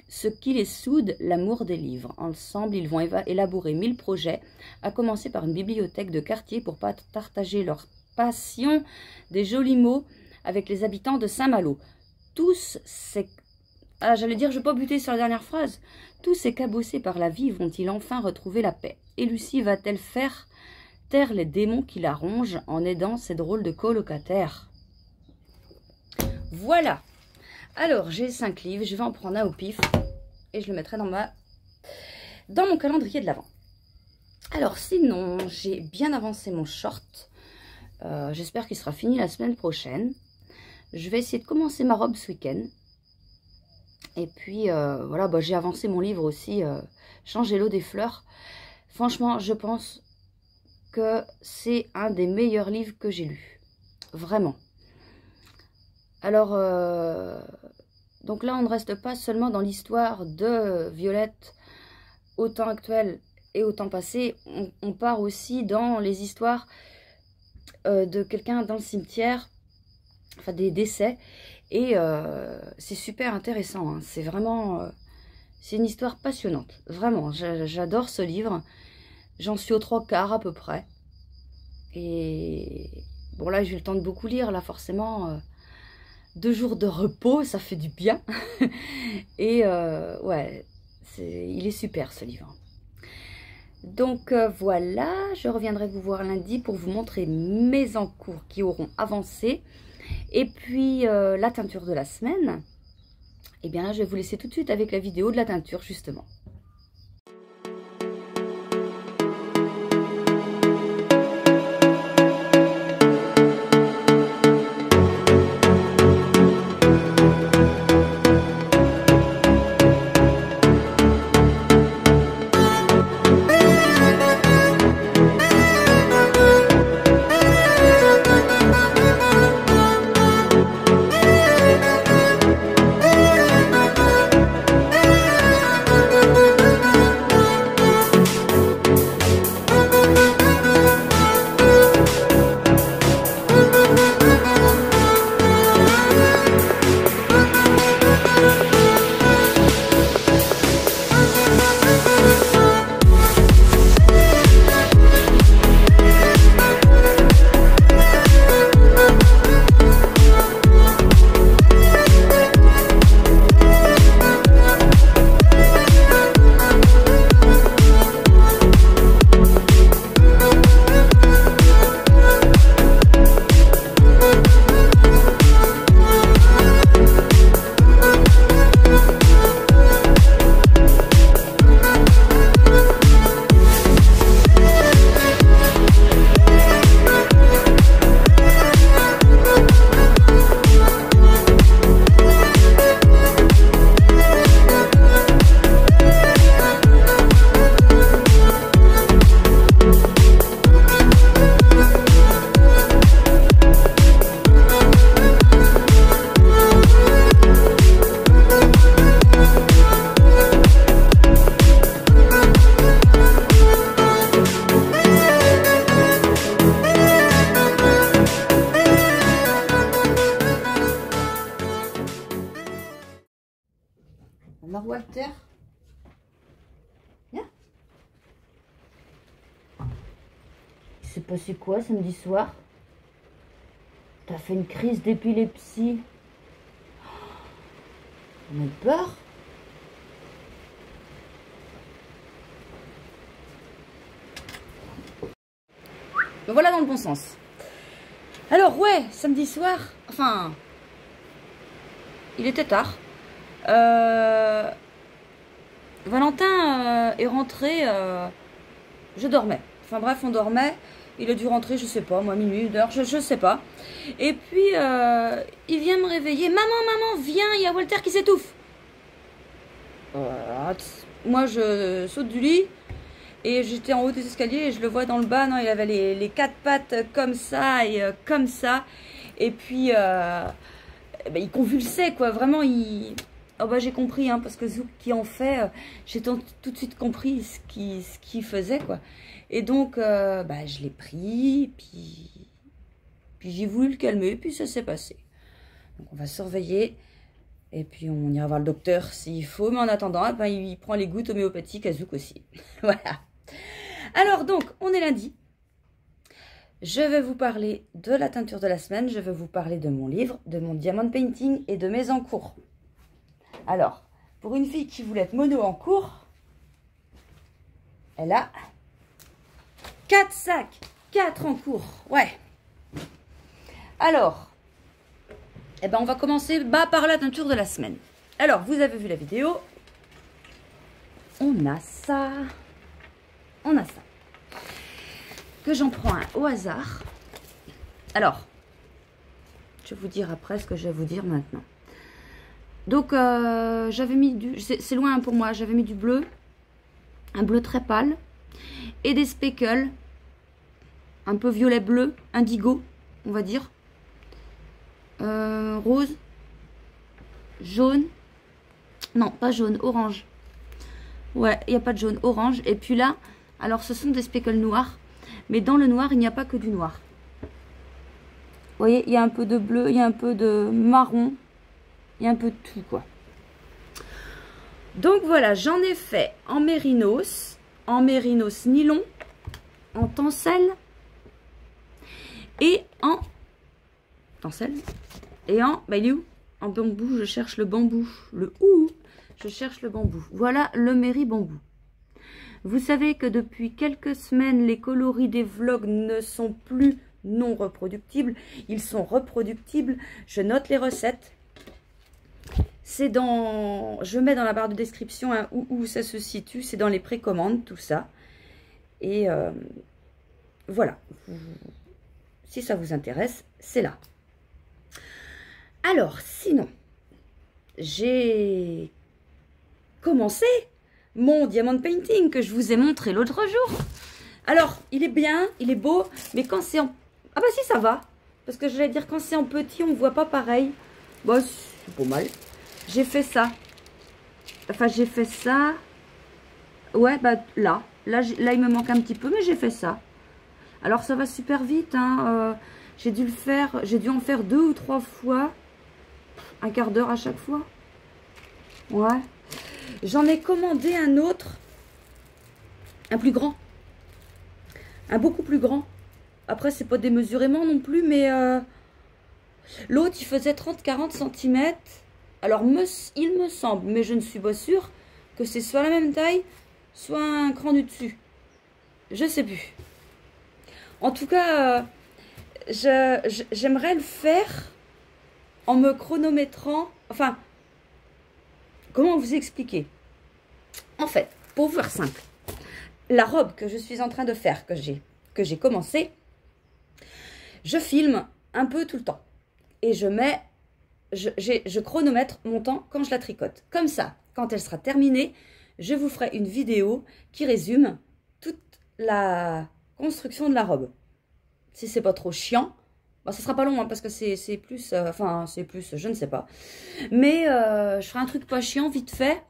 Ce qui les soude, l'amour des livres. Ensemble, ils vont élaborer 1000 projets, à commencer par une bibliothèque de quartier pour partager leur passion des jolis mots avec les habitants de Saint-Malo. Tous ces... Ah, j'allais dire, je ne vais pas buter sur la dernière phrase. Tous ces cabossés par la vie vont-ils enfin retrouver la paix? Et Lucie va-t-elle faire taire les démons qui la rongent en aidant ces drôles de colocataires? Voilà. Alors, j'ai 5 livres. Je vais en prendre un au pif. Et je le mettrai dans mon calendrier de l'Avent. Alors, sinon, j'ai bien avancé mon short. J'espère qu'il sera fini la semaine prochaine. Je vais essayer de commencer ma robe ce week-end. Et puis, voilà, bah, j'ai avancé mon livre aussi, Changer l'eau des fleurs. Franchement, je pense que c'est un des meilleurs livres que j'ai lus. Vraiment. Alors, donc là, on ne reste pas seulement dans l'histoire de Violette au temps actuel et au temps passé. On part aussi dans les histoires de quelqu'un dans le cimetière, enfin des décès. Et c'est super intéressant, hein. C'est vraiment C'est une histoire passionnante. Vraiment, j'adore ce livre. J'en suis aux 3/4 à peu près. Et bon, là, j'ai eu le temps de beaucoup lire. Là, forcément, 2 jours de repos, ça fait du bien. Et ouais, il est super ce livre. Donc voilà, je reviendrai vous voir lundi pour vous montrer mes encours qui auront avancé. Et puis la teinture de la semaine. Et bien là, je vais vous laisser tout de suite avec la vidéo de la teinture justement. Alors Walter, viens. Il s'est passé quoi samedi soir? T'as fait une crise d'épilepsie. On a peur. Me voilà dans le bon sens. Alors ouais, samedi soir, enfin, il était tard. Valentin est rentré, je dormais. Enfin bref, on dormait. Il a dû rentrer, je sais pas, moi, minuit, 1h, je sais pas. Et puis, il vient me réveiller. Maman, viens, il y a Walter qui s'étouffe. Moi, je saute du lit. Et j'étais en haut des escaliers et je le vois dans le bas. Non, il avait les 4 pattes comme ça et comme ça. Et puis, il convulsait, quoi. Vraiment, il... Oh bah j'ai compris, hein, parce que Zouk qui en fait, j'ai tout de suite compris ce qu'il faisait, quoi. Et donc, je l'ai pris, puis j'ai voulu le calmer, puis ça s'est passé. Donc on va surveiller, et puis on ira voir le docteur s'il faut, mais en attendant, il prend les gouttes homéopathiques à Zouk aussi. Voilà. Alors donc, on est lundi. Je vais vous parler de la teinture de la semaine, je vais vous parler de mon livre, de mon diamond painting et de mes encours. Alors, pour une fille qui voulait être mono en cours, elle a 4 sacs, 4 en cours, ouais. Alors, on va commencer par la teinture de la semaine. Alors, vous avez vu la vidéo, on a ça, que j'en prends un au hasard. Alors, je vais vous dire après ce que je vais vous dire maintenant. Donc, j'avais mis du... C'est loin pour moi. J'avais mis du bleu. Un bleu très pâle. Et des speckles. Un peu violet bleu. Indigo, on va dire. Rose. Jaune. Non, pas jaune. Orange. Ouais, il n'y a pas de jaune. Orange. Et puis là, alors ce sont des speckles noirs. Mais dans le noir, il n'y a pas que du noir. Vous voyez, il y a un peu de bleu. Il y a un peu de marron. Il y a un peu de tout, quoi. Donc voilà, j'en ai fait en mérinos nylon, en tencel et en tencel et en, bah il est où? En bambou, je cherche le bambou, je cherche le bambou. Voilà le Méri bambou. Vous savez que depuis quelques semaines, les coloris des vlogs ne sont plus non reproductibles, ils sont reproductibles. Je note les recettes. C'est dans, je mets dans la barre de description hein, où ça se situe, c'est dans les précommandes, tout ça. Et voilà, si ça vous intéresse, c'est là. Alors, sinon, j'ai commencé mon diamond painting que je vous ai montré l'autre jour. Alors, il est bien, il est beau, mais quand c'est en... Ah bah si, ça va. Parce que j'allais dire, quand c'est en petit, on ne voit pas pareil. Bon, c'est pas mal. J'ai fait ça. Enfin, j'ai fait ça. Ouais, bah là, il me manque un petit peu, mais j'ai fait ça. Alors, ça va super vite. Hein. J'ai dû le faire, j'ai dû en faire 2 ou 3 fois. Un quart d'heure à chaque fois. Ouais. J'en ai commandé un autre. Un plus grand. Un beaucoup plus grand. Après, c'est pas démesurément non plus, mais l'autre, il faisait 30-40 cm. Alors, il me semble, mais je ne suis pas sûre, que c'est soit la même taille, soit un cran du dessus. Je sais plus. En tout cas, j'aimerais le faire en me chronométrant. Enfin, comment vous expliquer? En fait, pour vous faire simple, la robe que je suis en train de faire, que j'ai commencé, je filme un peu tout le temps. Et je chronomètre mon temps quand je la tricote. Comme ça, quand elle sera terminée, je vous ferai une vidéo qui résume toute la construction de la robe. Si c'est pas trop chiant, bon, ça sera pas long hein, parce que c'est plus, enfin c'est plus, je ne sais pas. Mais je ferai un truc pas chiant, vite fait,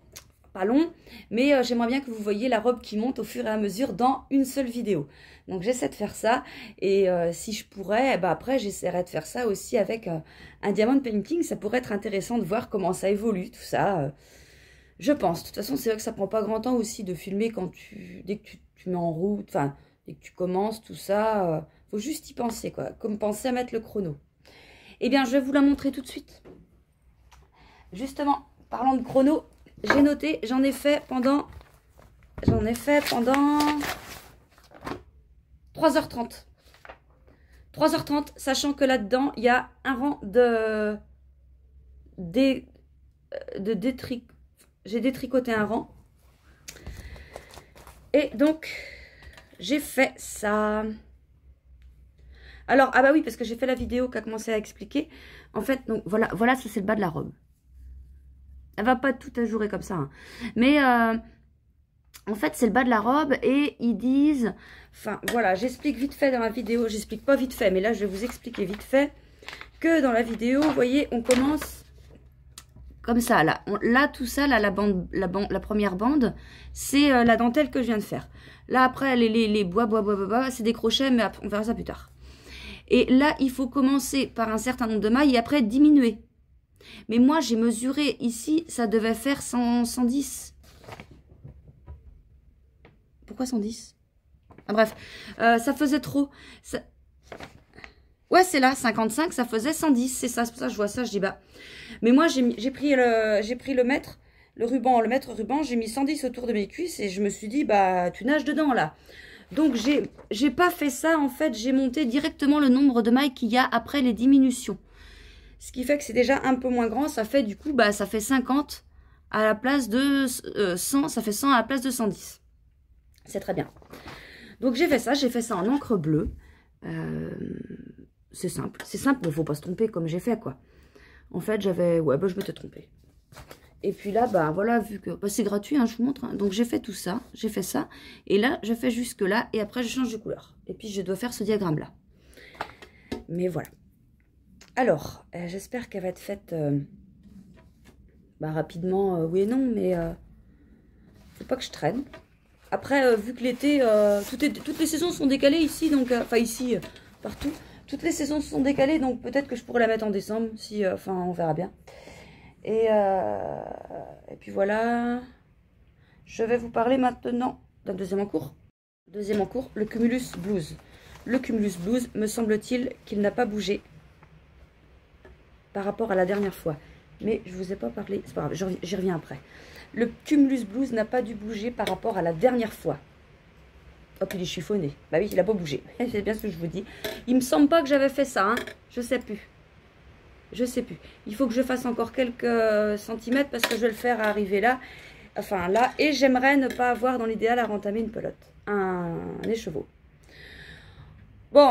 pas long. Mais j'aimerais bien que vous voyiez la robe qui monte au fur et à mesure dans une seule vidéo. Donc j'essaie de faire ça et si je pourrais, bah, après j'essaierai de faire ça aussi avec un diamond painting. Ça pourrait être intéressant de voir comment ça évolue, tout ça. Je pense. De toute façon, c'est vrai que ça prend pas grand temps aussi de filmer quand dès que tu mets en route, enfin, dès que tu commences, tout ça. Faut juste y penser, quoi. Comme penser à mettre le chrono. Eh bien, je vais vous la montrer tout de suite. Justement, parlant de chrono, j'ai noté, j'en ai fait pendant 3h30. 3h30, sachant que là-dedans, il y a un rang j'ai détricoté un rang. Et donc, j'ai fait ça. Alors, ah bah oui, parce que j'ai fait la vidéo qui a commencé à expliquer. En fait, donc voilà, ça c'est le bas de la robe. Elle va pas tout ajourer comme ça. Hein. Mais en fait, c'est le bas de la robe et ils disent... Enfin, voilà, j'explique vite fait dans la vidéo. J'explique pas vite fait, mais là, je vais vous expliquer vite fait que dans la vidéo, vous voyez, on commence comme ça. Là, tout ça, là, la première bande, c'est la dentelle que je viens de faire. Là, après, les bois, c'est des crochets, mais on verra ça plus tard. Et là, il faut commencer par un certain nombre de mailles et après diminuer. Mais moi, j'ai mesuré ici, ça devait faire 110. Pourquoi 110? Ah, bref, ça faisait trop. Ça... Ouais, c'est là, 55, ça faisait 110. C'est ça, c'est pour ça que je vois ça, je dis bah. Mais moi, j'ai pris le mètre, le mètre ruban, j'ai mis 110 autour de mes cuisses et je me suis dit, bah, tu nages dedans là. Donc, j'ai pas fait ça, en fait, j'ai monté directement le nombre de mailles qu'il y a après les diminutions. Ce qui fait que c'est déjà un peu moins grand, ça fait du coup, bah, ça fait 50 à la place de 100, ça fait 100 à la place de 110. C'est très bien. Donc, j'ai fait ça en encre bleue. C'est simple, mais faut pas se tromper comme j'ai fait, quoi. En fait, ouais, bah, je m'étais trompée. Et puis là, bah voilà, vu que bah, c'est gratuit, hein, je vous montre. Hein. Donc j'ai fait tout ça, j'ai fait ça. Et là, je fais jusque là. Et après, je change de couleur. Et puis, je dois faire ce diagramme-là. Mais voilà. Alors, j'espère qu'elle va être faite bah, rapidement. Oui et non, mais faut pas que je traîne. Après, vu que l'été, toutes les saisons sont décalées ici. Donc, enfin ici, partout. Toutes les saisons sont décalées. Donc peut-être que je pourrais la mettre en décembre. Si, enfin, on verra bien. Et puis voilà. je vais vous parler maintenant d'un deuxième en cours. Deuxième en cours, le Cumulus Blues. Le Cumulus Blues, me semble-t-il qu'il n'a pas bougé par rapport à la dernière fois. Mais je ne vous ai pas parlé, c'est pas grave, j'y reviens après. Le Cumulus Blues n'a pas dû bouger par rapport à la dernière fois. Hop, il est chiffonné. Bah oui, il n'a pas bougé. C'est bien ce que je vous dis. Il me semble pas que j'avais fait ça, hein. Je sais plus. Je sais plus. Il faut que je fasse encore quelques centimètres parce que je vais le faire arriver là. Enfin là. Et j'aimerais ne pas avoir dans l'idéal à rentamer une pelote. Un écheveau. Bon,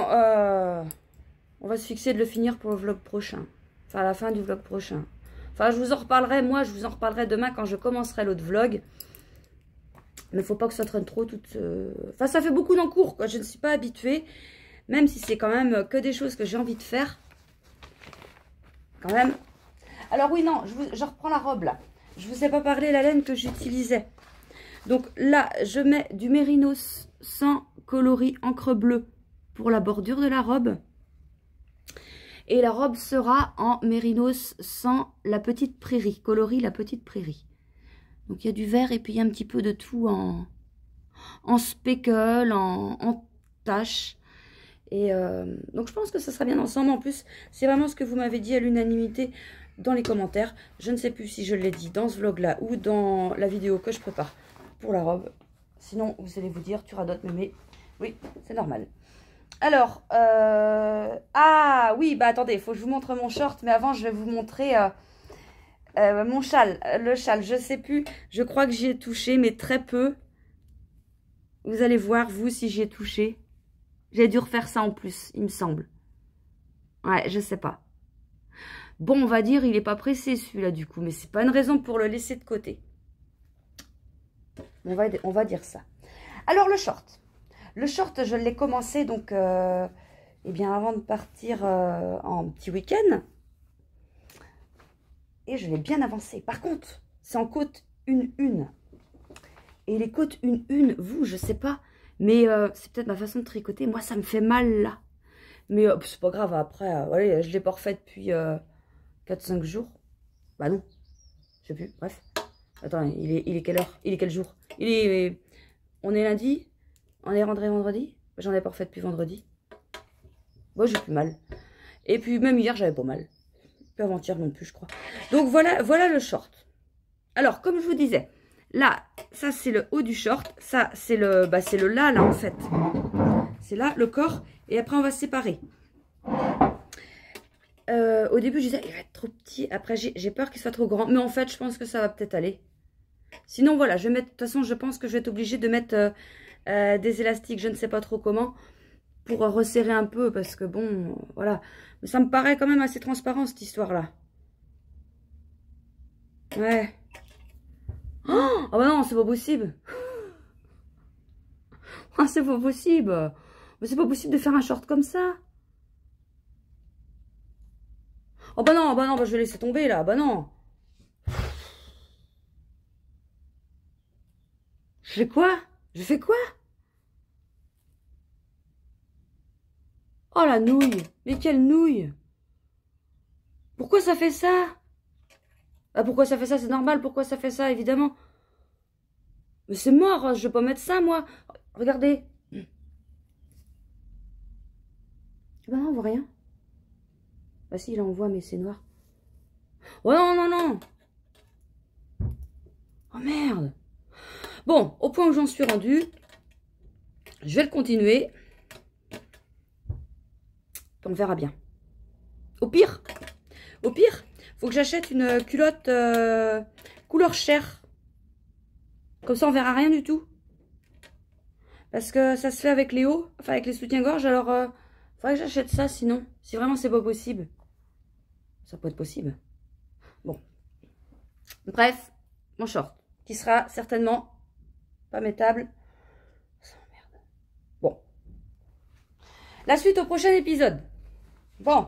on va se fixer de le finir pour le vlog prochain. Enfin, à la fin du vlog prochain. Enfin, je vous en reparlerai. Moi, je vous en reparlerai demain quand je commencerai l'autre vlog. Mais il ne faut pas que ça traîne trop toute... Enfin, ça fait beaucoup d'encours, quoi. Je ne suis pas habituée. Même si c'est quand même que des choses que j'ai envie de faire. Quand même. Alors oui, non, je reprends la robe, là. Je ne vous ai pas parlé de la laine que j'utilisais. Donc là, je mets du mérinos sans coloris encre bleue pour la bordure de la robe. Et la robe sera en mérinos sans la petite prairie. Coloris la petite prairie. Donc il y a du vert et puis il y a un petit peu de tout en speckle, en tache. Et donc je pense que ça sera bien ensemble. En plus, c'est vraiment ce que vous m'avez dit à l'unanimité dans les commentaires. Je ne sais plus si je l'ai dit dans ce vlog-là ou dans la vidéo que je prépare pour la robe. Sinon, vous allez vous dire, tu radotes mémé. Oui, c'est normal. Alors, ah oui, bah attendez, il faut que je vous montre mon short. Mais avant, je vais vous montrer... mon châle, le châle, je sais plus, je crois que j'y ai touché, mais très peu. Vous allez voir, vous, si j'y ai touché. J'ai dû refaire ça en plus, il me semble. Ouais, je sais pas. Bon, on va dire, il n'est pas pressé celui-là du coup, mais c'est pas une raison pour le laisser de côté. On va dire ça. Alors, le short. Le short, je l'ai commencé donc, eh bien, avant de partir en petit week-end. Et je l'ai bien avancé. Par contre, c'est en côte 1-1. Et les côtes 1-1, vous, je sais pas. Mais c'est peut-être ma façon de tricoter. Moi, ça me fait mal là. Mais c'est pas grave. Après, voilà, je l'ai pas refait depuis 4-5 jours. Bah non. Je sais plus. Bref. Attends, il est quelle heure? Il est quel jour? On est lundi? On est rentré vendredi? J'en ai pas refait depuis vendredi. Moi, j'ai plus mal. Et puis, même hier, j'avais pas mal. Avant-hier non plus, je crois. Donc voilà le short. Alors comme je vous disais, là ça c'est le haut du short, ça c'est le là en fait, c'est là le corps, et après on va se séparer. Au début je disais il va être trop petit, après j'ai peur qu'il soit trop grand, mais en fait je pense que ça va peut-être aller. Sinon voilà, je vais mettre, de toute façon je pense que je vais être obligée de mettre des élastiques, je ne sais pas trop comment, pour resserrer un peu, parce que bon, voilà. Mais ça me paraît quand même assez transparent, cette histoire-là. Ouais. Oh, bah non, c'est pas possible. Oh, c'est pas possible. Mais c'est pas possible de faire un short comme ça. Oh bah non, bah je vais laisser tomber, là. Bah non. Je fais quoi? Je fais quoi? Oh la nouille, mais quelle nouille! Pourquoi ça fait ça? Ah, pourquoi ça fait ça? C'est normal, pourquoi ça fait ça, évidemment? Mais c'est mort, je vais pas mettre ça, moi. Regardez. Bah non, on voit rien. Bah si, là on voit, mais c'est noir. Oh non, non, non! Oh merde! Bon, au point où j'en suis rendue, je vais le continuer. On verra bien. Au pire, faut que j'achète une culotte couleur chair. Comme ça, on verra rien du tout. Parce que ça se fait avec les hauts, enfin avec les soutiens-gorge. Alors, faudrait que j'achète ça sinon. Si vraiment c'est pas possible. Ça peut être possible. Bon. Bref, mon short. Qui sera certainement pas mettable. Bon. La suite au prochain épisode. Bon,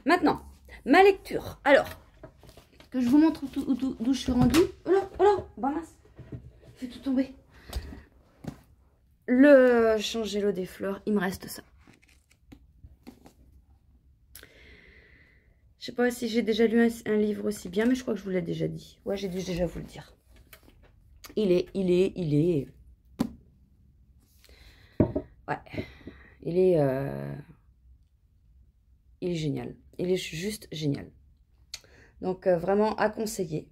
maintenant, ma lecture. Alors, que je vous montre d'où je suis rendue. Oh là, bah mince, je vais tout tomber. Le changer l'eau des fleurs, il me reste ça. Je sais pas si j'ai déjà lu un livre aussi bien, mais je crois que je vous l'ai déjà dit. Ouais, j'ai dû déjà vous le dire. Il est... Ouais. Il est génial. Il est juste génial. Donc, vraiment à conseiller.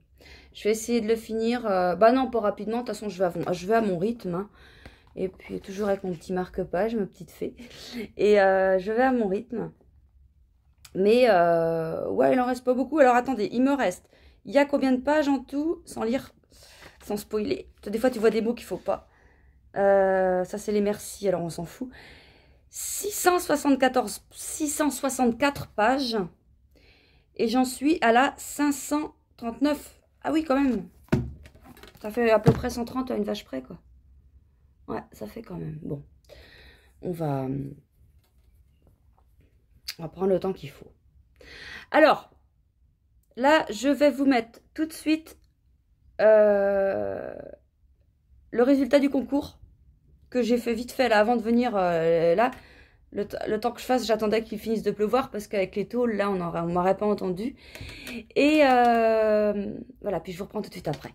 Je vais essayer de le finir. Bah non, pas rapidement. De toute façon, je vais à mon rythme. Hein. Et puis, toujours avec mon petit marque-page, ma petite fée. Et je vais à mon rythme. Mais, ouais, il en reste pas beaucoup. Alors, attendez, il me reste... Il y a combien de pages en tout? Sans lire, sans spoiler. Des fois, tu vois des mots qu'il faut pas. Ça, c'est les merci. Alors, on s'en fout. 664 pages. Et j'en suis à la 539. Ah oui, quand même. Ça fait à peu près 130 à une vache près, quoi. Ouais, ça fait quand même. Bon. On va prendre le temps qu'il faut. Alors, là, je vais vous mettre tout de suite le résultat du concours que j'ai fait vite fait là avant de venir là. Le temps que je fasse, j'attendais qu'il finisse de pleuvoir parce qu'avec les tôles, là, on m'aurait pas entendu. Et voilà, puis je vous reprends tout de suite après.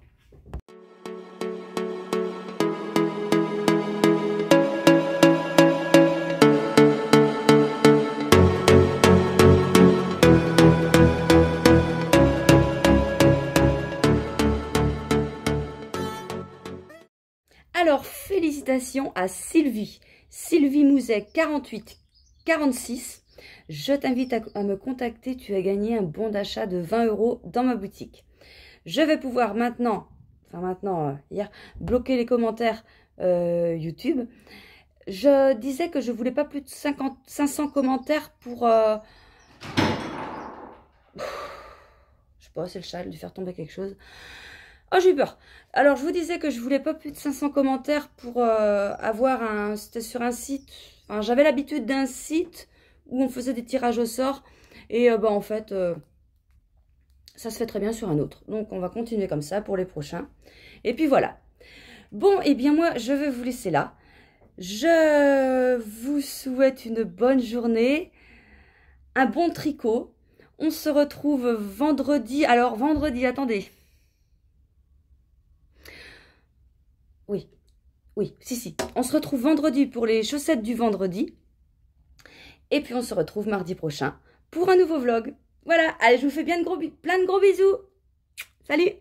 Alors, félicitations à Sylvie. Sylvie Mouzet, 4846. Je t'invite à me contacter. Tu as gagné un bon d'achat de 20 € dans ma boutique. Je vais pouvoir maintenant, hier, bloquer les commentaires YouTube. Je disais que je voulais pas plus de 500 commentaires pour... Je sais pas, c'est le chat, il a dû faire tomber quelque chose. Oh, j'ai eu peur. Alors, je vous disais que je voulais pas plus de 500 commentaires pour avoir un... C'était sur un site... Enfin, j'avais l'habitude d'un site où on faisait des tirages au sort. Et bah, en fait, ça se fait très bien sur un autre. Donc, on va continuer comme ça pour les prochains. Et puis, voilà. Bon, et bien moi, je vais vous laisser là. Je vous souhaite une bonne journée. Un bon tricot. On se retrouve vendredi. Alors, vendredi, attendez. Oui, si. On se retrouve vendredi pour les chaussettes du vendredi. Et puis on se retrouve mardi prochain pour un nouveau vlog. Voilà, allez, je vous fais plein de gros bisous. Salut!